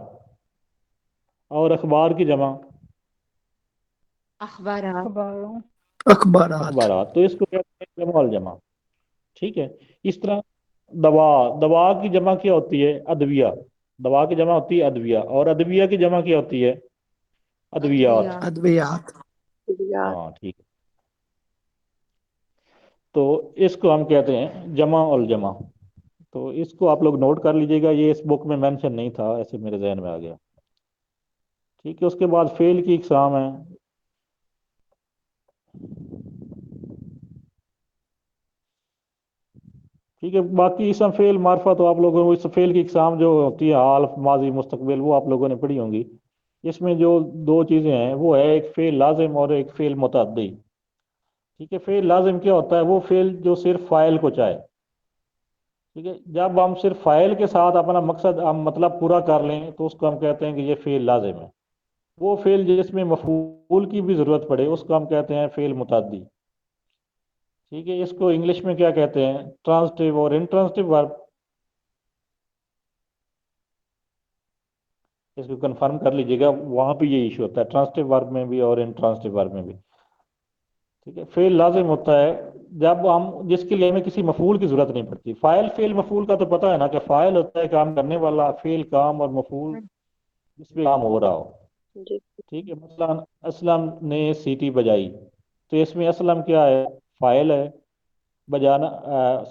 اور اخبار کی جمع اخبارات، اخباروں، اخبارات. اخبارات، تو اس کو کہتے ہیں جمع الجمع، ٹھیک ہے۔ اس طرح دوا، دوا کی جمع کیا ہوتی ہے؟ ادویہ، دوا کی جمع ہوتی ہے ادویہ، اور ادویہ کی جمع کیا ہوتی ہے؟ ادویات، ادویات، ادویات. یاد ہاں ٹھیک ہے۔ تو اس کو ہم کہتے ہیں جمع الجمع، تو اس کو آپ لوگ نوٹ کر لیجئے گا، یہ اس بک میں مینشن نہیں تھا، ایسے میرے ذہن میں آ گیا، ٹھیک ہے۔ اس کے بعد فعل کی اقسام ہیں، ٹھیک ہے۔ باقی اسم فعل معرفہ تو آپ لوگوں کو اس فعل کی اقسام جو ہوتی ہے حال ماضی مستقبل وہ آپ لوگوں نے پڑھی ہوں گی۔ اس میں جو دو چیزیں ہیں وہ ہے ایک فعل لازم اور ایک فعل متعدی، ٹھیک ہے۔ فعل لازم کیا ہوتا ہے؟ وہ فعل جو صرف فاعل کو چاہے، ٹھیک ہے۔ جب ہم صرف فاعل کے ساتھ اپنا مقصد ہم مطلب پورا کر لیں تو اس کو ہم کہتے ہیں کہ یہ فعل لازم ہے۔ وہ فعل جس میں مفعول کی بھی ضرورت پڑے اس کو ہم کہتے ہیں فعل متعدی، ٹھیک ہے۔ اس کو انگلش میں کیا کہتے ہیں؟ ٹرانسٹیو اور انٹرانسٹیو ورب۔ اس کو کنفرم کر لیجئے گا، وہاں پہ یہ ایشو ہوتا ہے ٹرانسٹیو ورب میں بھی اور انٹرانسٹیو ورب میں بھی، ٹھیک ہے۔ فعل لازم ہوتا ہے جب ہم جس کے لیے ہمیں کسی مفعول کی ضرورت نہیں پڑتی۔ فاعل فعل مفعول کا تو پتہ ہے نا کہ فاعل ہوتا ہے کام کرنے والا، فعل کام، اور مفعول جس پہ کام ہو رہا ہو، جی ٹھیک ہے۔ مثلا اسلم نے سیٹی بجائی، تو اس میں اسلم کیا ہے؟ فاعل ہے، بجانا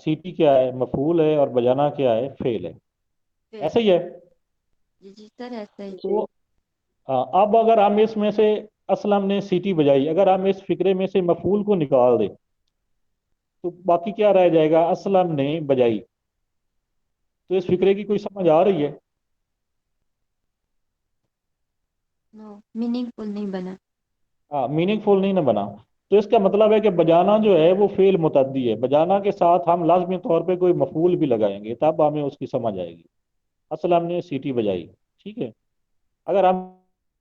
سیٹی کیا ہے؟ مفعول ہے، اور بجانا کیا ہے؟ فعل ہے، فعل، ایسا ہی ہے۔ جی جی سر ایسا ہی، جی تو اب اگر ہم اس میں سے اسلم نے سیٹی بجائی، اگر ہم اس فقرے میں سے مفعول کو نکال دیں تو باقی کیا رہ جائے گا؟ اسلم نے بجائی۔ تو اس فقرے کی کوئی سمجھ آ رہی ہے؟ نو میننگ فل نہیں بنا، میننگ فل نہیں نہ بنا۔ تو اس کا مطلب ہے کہ بجانا جو ہے وہ فعل متعدی ہے، بجانا کے ساتھ ہم لازمی طور پہ کوئی مفعول بھی لگائیں گے تب ہمیں اس کی سمجھ آئے گی۔ اسلم نے سیٹی بجائی، ٹھیک ہے۔ اگر ہم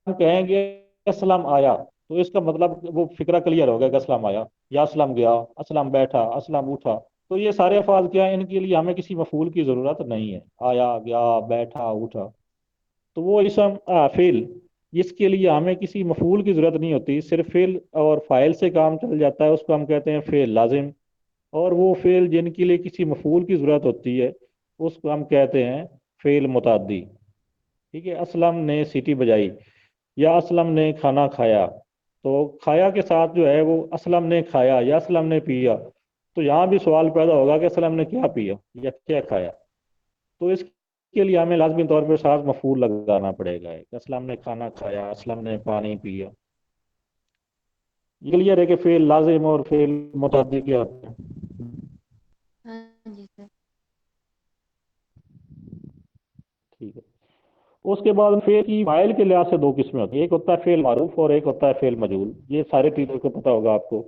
کہیں گے اسلم آیا تو اس کا مطلب وہ فکرہ کلیئر ہوگا کہ اسلم آیا، یا اسلم گیا، اسلم بیٹھا، اسلم اٹھا۔ تو یہ سارے الفاظ کیا ہیں، ان کے لیے ہمیں کسی مفعول کی ضرورت نہیں ہے، آیا، گیا، بیٹھا، اٹھا۔ تو وہ اسم فعل جس کے لیے ہمیں کسی مفعول کی ضرورت نہیں ہوتی، صرف فعل اور فاعل سے کام چل جاتا ہے، اس کو ہم کہتے ہیں فعل لازم۔ اور وہ فعل جن کے لیے کسی مفعول کی ضرورت ہوتی ہے اس کو ہم کہتے ہیں فعل متعدی، ٹھیک ہے۔ اسلم نے سیٹی بجائی یا اسلم نے کھانا کھایا، تو کھایا کے ساتھ جو ہے وہ اسلم نے کھایا یا اسلم نے پیا، تو یہاں بھی سوال پیدا ہوگا کہ اسلم نے کیا پیا یا کیا کھایا۔ تو اس کے لیے ہمیں لازمی طور پہ ساتھ مفعول لگانا پڑے گا کہ اسلم نے کھانا کھایا، اسلم نے پانی پیا۔ یہ کلیئر ہے کہ فعل لازم اور فعل متعدی کیا ہوتے ہیں؟ ہاں جی سر۔ ٹھیک ہے۔ اس کے بعد فعل کی فاعل کے لحاظ سے دو قسمیں ہوتی ہیں، ایک ہوتا ہے فعل معروف اور ایک ہوتا ہے فعل مجہول۔ یہ سارے ٹیچر کو پتہ ہوگا آپ کو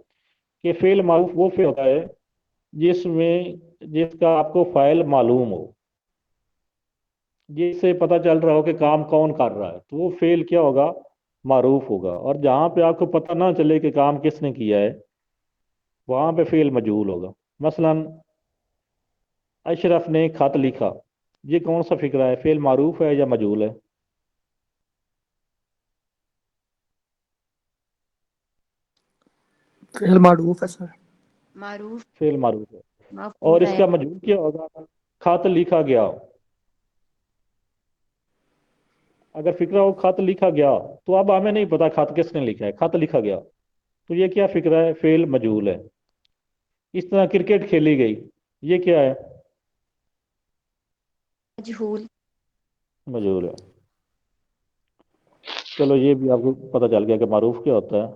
کہ فعل معروف وہ فعل ہوتا ہے جس کا آپ کو فاعل معلوم ہو، جس سے پتہ چل رہا ہو کہ کام کون کر رہا ہے، تو وہ فعل کیا ہوگا؟ معروف ہوگا۔ اور جہاں پہ آپ کو پتہ نہ چلے کہ کام کس نے کیا ہے وہاں پہ فعل مجہول ہوگا۔ مثلا اشرف نے خط لکھا، یہ کون سا فکرہ ہے؟ فعل معروف ہے یا مجہول ہے؟ فعل معروف ہے سر۔ معروف فعل معروف ہے۔ اور مفعول اس ہے۔ کا مجہول کیا ہوگا؟ خط لکھا گیا۔ اگر فکرہ ہو خط لکھا گیا تو اب ہمیں نہیں پتا خط کس نے لکھا ہے، خط لکھا گیا، تو یہ کیا فکرہ ہے؟ فعل مجہول ہے۔ اس طرح کرکٹ کھیلی گئی، یہ کیا ہے؟ مجہول۔ مجہول ہے۔ چلو یہ بھی آپ کو پتہ چل گیا کہ معروف کیا ہوتا ہے،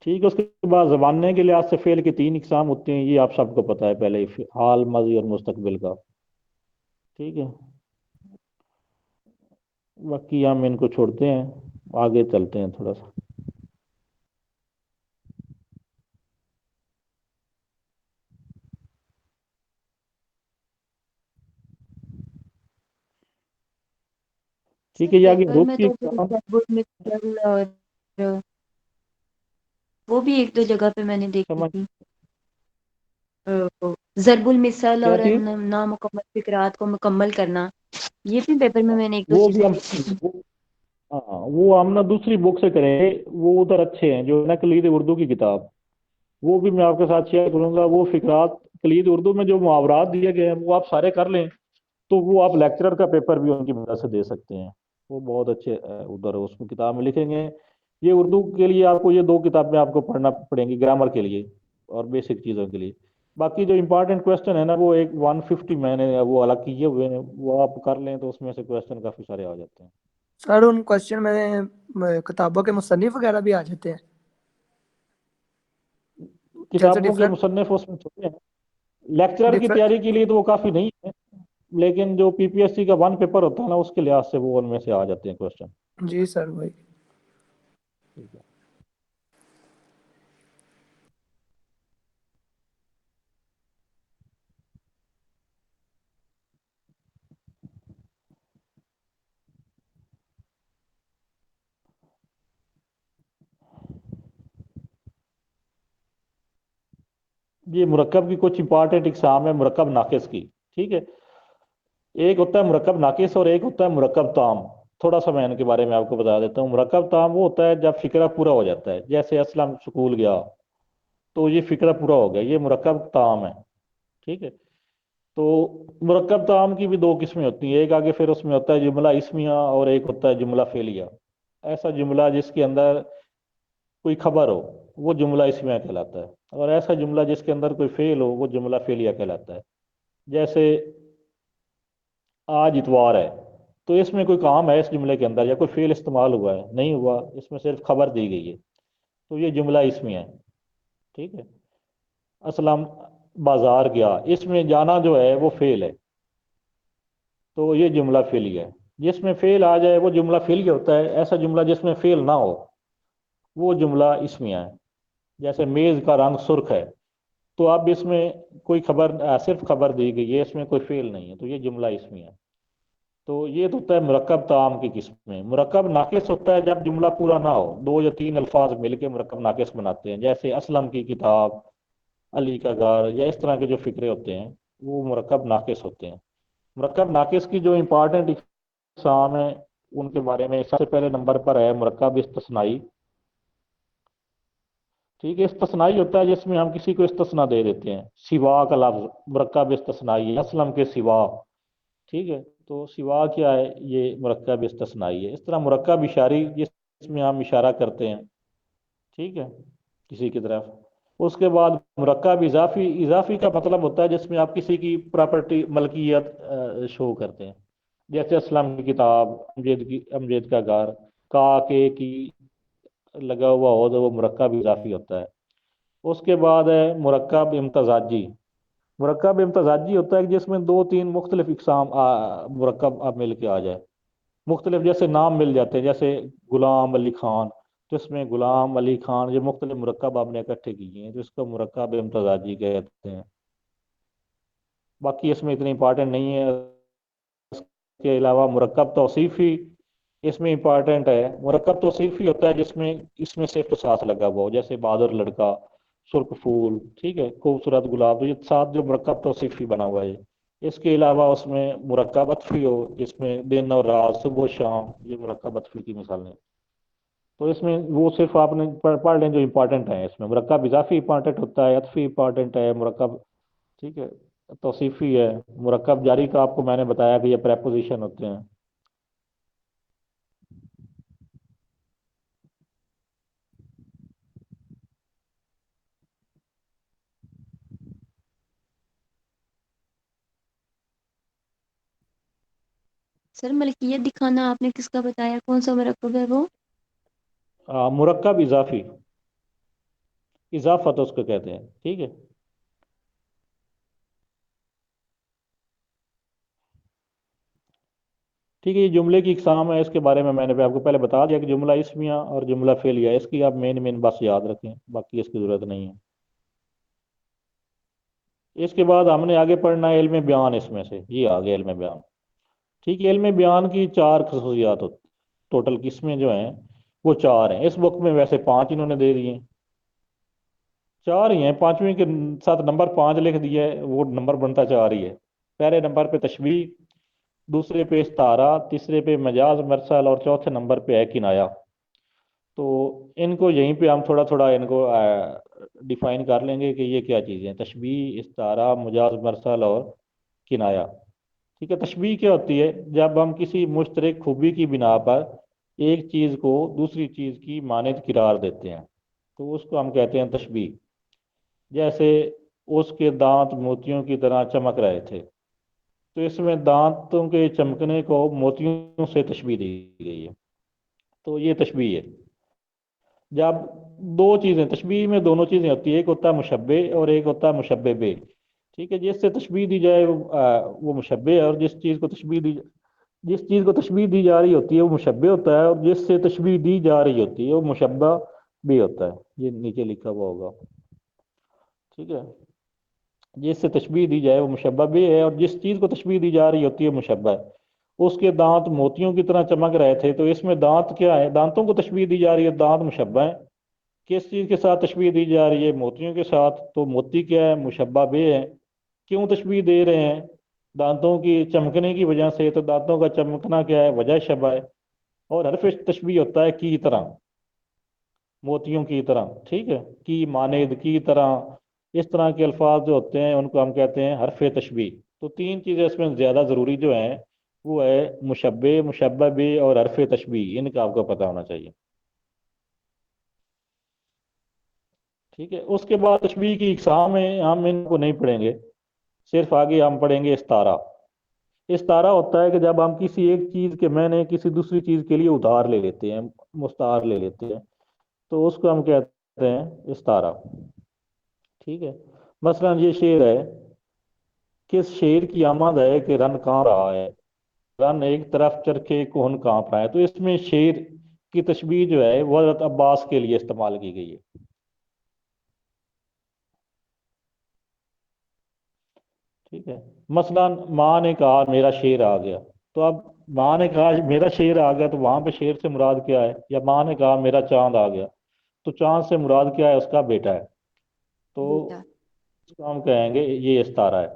ٹھیک ہے۔ اس کے بعد زباننے کے لحاظ سے فعل کی 3 اقسام ہوتے ہیں، یہ آپ سب کو پتہ ہے پہلے ہی، حال، ماضی اور مستقبل کا، ٹھیک ہے۔ باقی ہم ان کو چھوڑتے ہیں، آگے چلتے ہیں تھوڑا سا۔ ٹھیک سر ہے، یہ آگے پیپر حروف میں کی تو اقسام ضرب المثل اور وہ بھی ایک دو جگہ پہ میں نے دیکھی سمجھ تھی، ضرب المثل کیا اور چیز؟ نامکمل فکرات کو مکمل کرنا، یہ بھی پیپر میں نے ایک دو وہ بھی چیزیں ہم دیکھی تھی۔ ہاں وہ ہم نا دوسری بک سے کریں گے، وہ ادھر اچھے ہیں، جو ہے نا کلید اردو کی کتاب، وہ بھی میں آپ کے ساتھ شیئر کروں گا۔ وہ فکرات کلید اردو میں جو محاورات دیے گئے ہیں وہ آپ سارے کر لیں، تو وہ آپ لیکچرر کا پیپر بھی ان کی مدد سے دے سکتے ہیں، وہ بہت اچھے ادھر اس میں کتاب میں لکھیں گے۔ یہ اردو کے لیے آپ کو یہ 2 کتابیں آپ کو پڑھنا پڑیں گی، گرامر کے لیے اور بیسک چیزوں کے لیے۔ باقی جو امپارٹنٹ کوشچن ہے نا وہ ایک 150 میں نے وہ الگ کیے ہوئے ہیں، وہ آپ کر لیں تو اس میں سے کوشچن کافی سارے آ جاتے ہیں۔ سر ان کوشچن میں کتابوں کے مصنف وغیرہ بھی آ جاتے ہیں؟ جیسے کتابوں کے مصنف اس میں چھوٹے ہیں، لیکچرر کی تیاری کے لیے تو وہ کافی نہیں ہے، لیکن جو پی پی ایس سی کا 1 پیپر ہوتا ہے نا اس کے لحاظ سے وہ ان میں سے آ جاتے ہیں کوشچن۔ جی سر وہی۔ یہ مرکب کی کچھ امپارٹنٹ اقسام ہے مرکب ناقص کی، ٹھیک ہے۔ ایک ہوتا ہے مرکب ناقص اور ایک ہوتا ہے مرکب تام۔ تھوڑا سا میں ان کے بارے میں آپ کو بتا دیتا ہوں۔ مرکب تام وہ ہوتا ہے جب فکرہ پورا ہو جاتا ہے، جیسے اسلم سکول گیا تو یہ فکرہ پورا ہو گیا، یہ مرکب تام ہے، ٹھیک ہے۔ تو مرکب تام کی بھی 2 قسمیں ہوتی ہیں، ایک آگے پھر اس میں ہوتا ہے جملہ اسمیہ اور ایک ہوتا ہے جملہ فعلیہ۔ ایسا جملہ جس کے اندر کوئی خبر ہو وہ جملہ اسمیہ کہلاتا ہے، اور ایسا جملہ جس کے اندر کوئی فعل ہو وہ جملہ فعلیہ کہلاتا ہے۔ جیسے آج اتوار ہے، تو اس میں کوئی کام ہے اس جملے کے اندر یا کوئی فعل استعمال ہوا ہے؟ نہیں ہوا، اس میں صرف خبر دی گئی ہے، تو یہ جملہ اسمیہ ہے، ٹھیک ہے۔ اسلم بازار گیا، اس میں جانا جو ہے وہ فعل ہے، تو یہ جملہ فعلیہ ہے۔ جس میں فعل آ جائے وہ جملہ فعلیہ ہوتا ہے، ایسا جملہ جس میں فعل نہ ہو وہ جملہ اسمیہ ہے. جیسے میز کا رنگ سرخ ہے، تو اب اس میں کوئی خبر صرف خبر دی گئی ہے، اس میں کوئی فعل نہیں ہے، تو یہ جملہ اسمیہ ہے. تو یہ تو ہوتا ہے مرکب تام کی قسم میں. مرکب ناقص ہوتا ہے جب جملہ پورا نہ ہو، 2 یا 3 الفاظ مل کے مرکب ناقص بناتے ہیں. جیسے اسلم کی کتاب، علی کا گھر، یا اس طرح کے جو فکرے ہوتے ہیں وہ مرکب ناقص ہوتے ہیں. مرکب ناقص کی جو امپارٹنٹ اقسام ہیں ان کے بارے میں سب سے پہلے نمبر پر ہے مرکب استثنائی. ٹھیک ہے، استثنائی ہوتا ہے جس میں ہم کسی کو استثنا دے دیتے ہیں. سوا کا لفظ مرکب استثنائی ہے، اسلم کے سوا. ٹھیک ہے، تو سوا کیا ہے؟ یہ مرکب استثنائی ہے. اس طرح مرکب اشاری جس میں ہم اشارہ کرتے ہیں، ٹھیک ہے، کسی کی طرف. اس کے بعد مرکب اضافی. اضافی کا مطلب ہوتا ہے جس میں آپ کسی کی پراپرٹی، ملکیت شو کرتے ہیں. جیسے اسلم کی کتاب، امجد کا گھر، کا کے کی لگا ہوا ہو تو وہ مرکب اضافی ہوتا ہے. اس کے بعد ہے مرکب امتزاجی. مرکب امتزاجی ہوتا ہے جس میں 2-3 مختلف اقسام مرکب اب مل کے آ جائے. مختلف جیسے نام مل جاتے ہیں، جیسے غلام علی خان، تو اس میں غلام علی خان یہ مختلف مرکب آپ نے اکٹھے کیے ہیں، تو اس کو مرکب امتزاجی کہتے ہیں. باقی اس میں اتنی امپارٹنٹ نہیں ہے. اس کے علاوہ مرکب توصیفی اس میں امپارٹنٹ ہے. مرکب توصیفی ہوتا ہے جس میں اس میں صرف ساتھ لگا ہوا ہو، جیسے بہادر لڑکا، سرخ پھول، ٹھیک ہے، خوبصورت گلاب. تو یہ ساتھ جو مرکب توصیفی بنا ہوا ہے. اس کے علاوہ اس میں مرکب عطفی ہو جس میں دن اور رات، صبح و شام، یہ مرکب عطفی کی مثالیں. تو اس میں وہ صرف آپ نے پڑھ لیں جو امپارٹنٹ ہیں. اس میں مرکب اضافی امپارٹنٹ ہوتا ہے، عطفی امپارٹنٹ ہے، مرکب، ٹھیک ہے، توصیفی ہے. مرکب جاری کا آپ کو میں نے بتایا کہ یہ پریپوزیشن ہوتے ہیں. سر ملکیت دکھانا آپ نے کس کا بتایا؟ کون سا مرکب ہے وہ؟ مرکب اضافی، اضافت اس کو کہتے ہیں. ٹھیک ہے، ٹھیک ہے. یہ جملے کی اقسام ہے، اس کے بارے میں نے آپ کو پہلے بتا دیا کہ جملہ اسمیہ اور جملہ فعلیہ. اس کی آپ مین بس یاد رکھیں، باقی اس کی ضرورت نہیں ہے. اس کے بعد ہم نے آگے پڑھنا ہے علم بیان. اس میں سے یہ آگے علم بیان. ٹھیک ہے، علم بیان کی 4 خصوصیات ہوتی. ٹوٹل قسمیں جو ہیں وہ 4 ہیں. اس بک میں ویسے 5 انہوں نے دے دیے ہیں، 4 ہی ہیں. 5ویں کے ساتھ نمبر 5 لکھ دیا ہے، وہ نمبر بنتا 4 ہی ہے. پہلے نمبر پہ تشبیہ، دوسرے پہ استعارہ، تیسرے پہ مجاز مرسل، اور چوتھے نمبر پہ ہے کنایا. تو ان کو یہیں پہ ہم تھوڑا تھوڑا ان کو ڈیفائن کر لیں گے کہ یہ کیا چیزیں ہیں. تشبیہ، استعارہ، مجاز مرسل اور کنایا. ٹھیک ہے، تشبیہ کیا ہوتی ہے؟ جب ہم کسی مشترک خوبی کی بنا پر ایک چیز کو دوسری چیز کی مانند قرار دیتے ہیں، تو اس کو ہم کہتے ہیں تشبیہ. جیسے اس کے دانت موتیوں کی طرح چمک رہے تھے، تو اس میں دانتوں کے چمکنے کو موتیوں سے تشبیہ دی گئی ہے. تو یہ تشبیہ ہے. جب 2 چیزیں، تشبیہ میں دونوں چیزیں ہوتی ہیں، ایک ہوتا ہے مشبہ اور ایک ہوتا ہے مشبہ بہ. ٹھیک ہے، جس سے تشبیہ دی جائے وہ مشبہ ہے، اور جس چیز کو تشبیہ دی جا رہی ہوتی ہے وہ مشبہ ہوتا ہے، اور جس سے تشبیہ دی جا رہی ہوتی ہے وہ مشبہ بھی ہوتا ہے. یہ نیچے لکھا ہوا ہوگا. ٹھیک ہے، جس سے تشبیہ دی جائے وہ مشبہ بھی ہے، اور جس چیز کو تشبیہ دی جا رہی ہوتی ہے مشبہ ہے. اس کے دانت موتیوں کی طرح چمک رہے تھے، تو اس میں دانت کیا ہے؟ دانتوں کو تشبیہ دی جا رہی ہے، دانت مشبہ ہے. کس چیز کے ساتھ تشبیہ دی جا رہی ہے؟ موتیوں کے ساتھ. تو موتی کیا ہے؟ مشبہ بھی ہے. کیوں تشبیہ دے رہے ہیں؟ دانتوں کی چمکنے کی وجہ سے. تو دانتوں کا چمکنا کیا ہے؟ وجہ شبہ ہے. اور حرف تشبیہ ہوتا ہے کی طرح، موتیوں کی طرح. ٹھیک ہے، کی مانند، کی طرح، اس طرح کے الفاظ جو ہوتے ہیں ان کو ہم کہتے ہیں حرف تشبیہ. تو 3 چیزیں اس میں زیادہ ضروری جو ہیں وہ ہے مشبہ، مشبہ بھی اور حرف تشبیہ. ان کا آپ کو پتہ ہونا چاہیے. ٹھیک ہے، اس کے بعد تشبیہ کی اقسام ہیں، ہم ان کو نہیں پڑھیں گے. صرف آگے ہم پڑھیں گے استعارہ. استعارہ ہوتا ہے کہ جب ہم کسی ایک چیز کے معنی کسی دوسری چیز کے لیے ادھار لے لیتے ہیں، مستعار لے لیتے ہیں، تو اس کو ہم کہتے ہیں استعارہ. ٹھیک ہے، مثلا یہ شعر ہے، کس شعر کی آمد ہے کہ رن کہاں رہا ہے، رن ایک طرف چرخے کون کانپ رہا ہے. تو اس میں شعر کی تشبیہ جو ہے وہ حضرت عباس کے لیے استعمال کی گئی ہے. ٹھیک ہے. مثلا ماں نے کہا میرا شیر آ گیا، تو اب ماں نے کہا میرا شیر آ گیا، تو وہاں پہ شیر سے مراد کیا ہے؟ یا ماں نے کہا میرا چاند آ گیا، تو چاند سے مراد کیا ہے؟ اس کا بیٹا ہے. تو بیٹا. اس کو ہم کہیں گے یہ استعارہ ہے.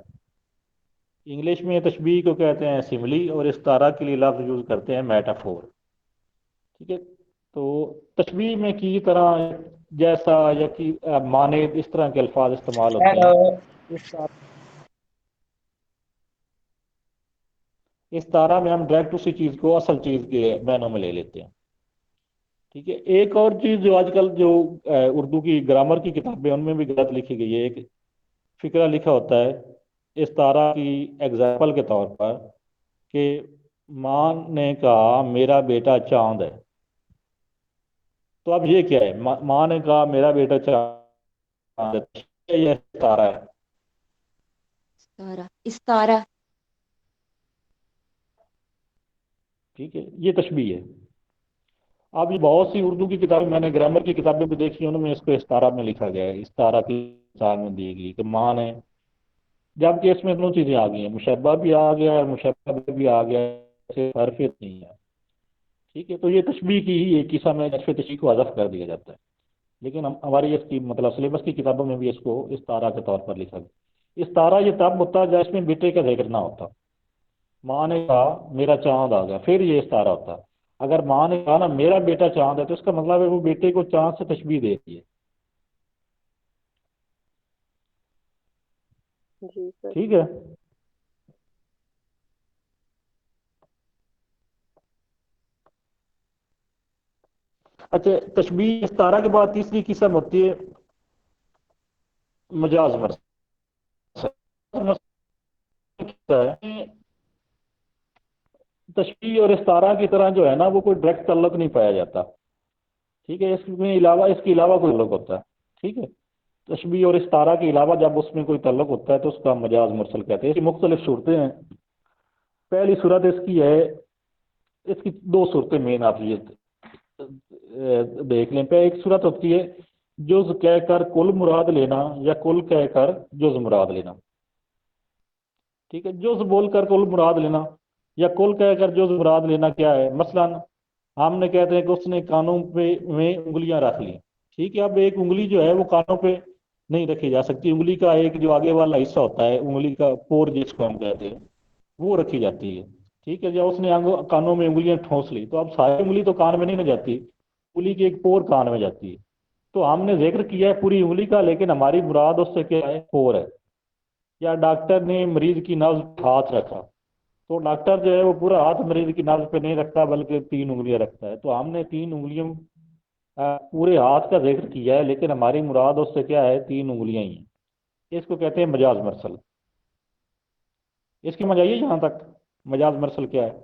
انگلش میں تشبیہ کو کہتے ہیں سملی، اور استعارہ کے لیے لفظ یوز کرتے ہیں میٹافور. ٹھیک ہے. تو تشبیہ میں کی طرح جیسا یا کی معنی اس طرح کے الفاظ استعمال ہوتے ہیں. استعارہ میں ہم ڈائریکٹ اسی چیز کو اصل چیز کے معنوں میں لے لیتے ہیں. ٹھیک ہے. ایک اور چیز جو آج کل جو اردو کی گرامر کی کتابیں ان میں بھی غلط لکھی گئی ہے. ایک فقرہ لکھا ہوتا ہے استعارہ کی ایگزامپل کے طور پر کہ ماں نے کہا میرا بیٹا چاند ہے. تو اب یہ کیا ہے؟ ماں نے کہا میرا بیٹا چاند ہے، یہ استعارہ ہے. استعارہ. استعارہ. ٹھیک ہے. یہ تشبیہ ہے. اب یہ بہت سی اردو کی کتابیں میں نے گرامر کی کتابیں بھی دیکھی، ان میں اس کو استعارہ میں لکھا گیا ہے، استعارہ کی مثال میں دی گئی کہ ماں نے، جبکہ اس میں دونوں چیزیں آ گئی ہیں، مشبہ بھی آ گیا ہے، مشبہ بھی آ گیا ہے، حرف نہیں ہے. ٹھیک ہے. تو یہ تشبیہ کی ہی ایک قسم ہے، حرف تشبیہ کو حذف کر دیا جاتا ہے. لیکن ہماری اس کی مطلب سلیبس کی کتابوں میں بھی اس کو استعارہ کے طور پر لکھا گیا. استعارہ یہ تب ہوتا ہے جب اس میں بیٹے کا ذکر نہ ہوتا. ماں نے کہا میرا چاند آ گیا، پھر یہ استعارہ ہوتا. اگر ماں نے کہا نا میرا بیٹا چاند ہے، تو اس کا مطلب ہے وہ بیٹے کو چاند سے تشبیہ دیتی ہے. جی سر. ٹھیک ہے. اچھا، تشبیہ استعارہ کے بعد تیسری قسم ہوتی ہے مجاز مرسل. تشبیہ اور استعارہ کی طرح جو ہے نا وہ کوئی ڈائریکٹ تعلق نہیں پایا جاتا. ٹھیک ہے. اس کے علاوہ کوئی تعلق ہوتا ہے. ٹھیک ہے. تشبیہ اور استعارہ کے علاوہ جب اس میں کوئی تعلق ہوتا ہے تو اس کا مجاز مرسل کہتے ہیں. اس کی مختلف صورتیں ہیں. پہلی صورت اس کی ہے، اس کی دو صورتیں مین آپ یہ دیکھ لیں. پہ ایک صورت ہوتی ہے جز کہہ کر کل مراد لینا، یا کل کہہ کر جز مراد لینا. ٹھیک ہے. جز بول کر کل مراد لینا یا کل کہہ کر جز مراد لینا کیا ہے؟ مثلا ہم نے کہتے ہیں کہ اس نے کانوں پہ میں انگلیاں رکھ لی. ٹھیک ہے. اب ایک انگلی جو ہے وہ کانوں پہ نہیں رکھی جا سکتی. انگلی کا ایک جو آگے والا حصہ ہوتا ہے، انگلی کا پور جس کو ہم کہتے ہیں، وہ رکھی جاتی ہے. ٹھیک ہے. جب اس نے کانوں میں انگلیاں ٹھونس لی، تو اب ساری انگلی تو کان میں نہیں نہ جاتی، انگلی کی ایک پور کان میں جاتی ہے. تو ہم نے ذکر کیا ہے پوری انگلی کا، لیکن ہماری مراد اس سے کیا ہے؟ پور ہے. یا ڈاکٹر نے مریض کی نبض پہ ہاتھ رکھا، تو ڈاکٹر جو ہے وہ پورا ہاتھ مریض کی نبض پہ نہیں رکھتا بلکہ 3 انگلیاں رکھتا ہے. تو ہم نے 3 انگلیوں پورے ہاتھ کا ذکر کیا ہے، لیکن ہماری مراد اس سے کیا ہے؟ 3 انگلیاں ہی ہیں. اس کو کہتے ہیں مجاز مرسل. اس کی مجھ آئیے یہاں تک مجاز مرسل کیا ہے؟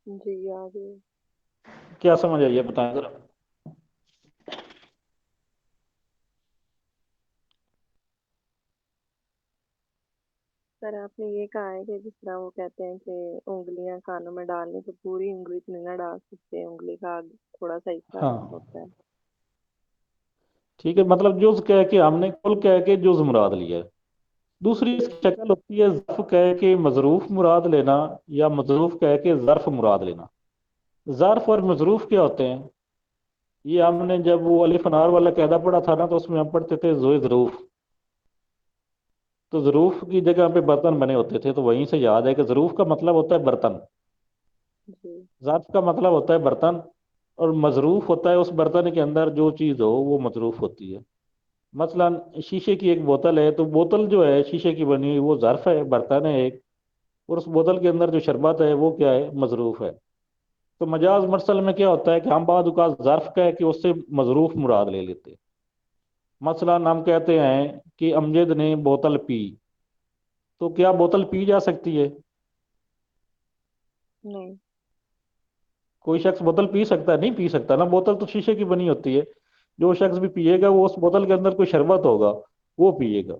جی آگے. کیا سمجھ آئیے بتائیں ذرا. سر آپ نے یہ کہا ہے کہ جس طرح وہ کہتے ہیں کہ انگلیاں کانوں میں ڈالنی، تو پوری انگلی تو نہیں نہ ڈال سکتے، انگلی کا تھوڑا سا حصہ ہاں ہوتا ہے. ٹھیک ہے. مطلب جز کہہ کے ہم نے کل کہہ کے جز مراد لیا ہے. دوسری اس کی شکل ہوتی ہے ظرف کہہ کے مظروف مراد لینا، یا مظروف کہہ کے ظرف مراد لینا. ظرف اور مظروف کیا ہوتے ہیں؟ یہ ہم نے جب وہ الف انار والا قاعدہ پڑھا تھا نا، تو اس میں ہم پڑھتے تھے ذو ظروف. تو ظروف کی جگہ پہ برتن بنے ہوتے تھے، تو وہیں سے یاد ہے کہ ظروف کا مطلب ہوتا ہے برتن، جی. ظرف کا مطلب ہوتا ہے برتن، اور مظروف ہوتا ہے اس برتن کے اندر جو چیز ہو وہ مظروف ہوتی ہے. مثلا شیشے کی ایک بوتل ہے، تو بوتل جو ہے شیشے کی بنی ہوئی وہ ظرف ہے، برتن ہے ایک، اور اس بوتل کے اندر جو شربت ہے وہ کیا ہے؟ مظروف ہے. تو مجاز مرسل میں کیا ہوتا ہے کہ ہم بعض اوقات ظرف کہہ کہ اس سے مظروف مراد لے لیتے. مثلا ہم کہتے ہیں کہ امجد نے بوتل پی، تو کیا بوتل پی جا سکتی ہے؟ نہیں. کوئی شخص بوتل پی سکتا ہے؟ نہیں پی سکتا نا. بوتل تو شیشے کی بنی ہوتی ہے. جو شخص بھی پیے گا وہ اس بوتل کے اندر کوئی شربت ہوگا وہ پیے گا.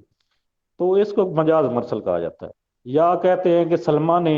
تو اس کو مجاز مرسل کہا جاتا ہے. یا کہتے ہیں کہ سلمہ نے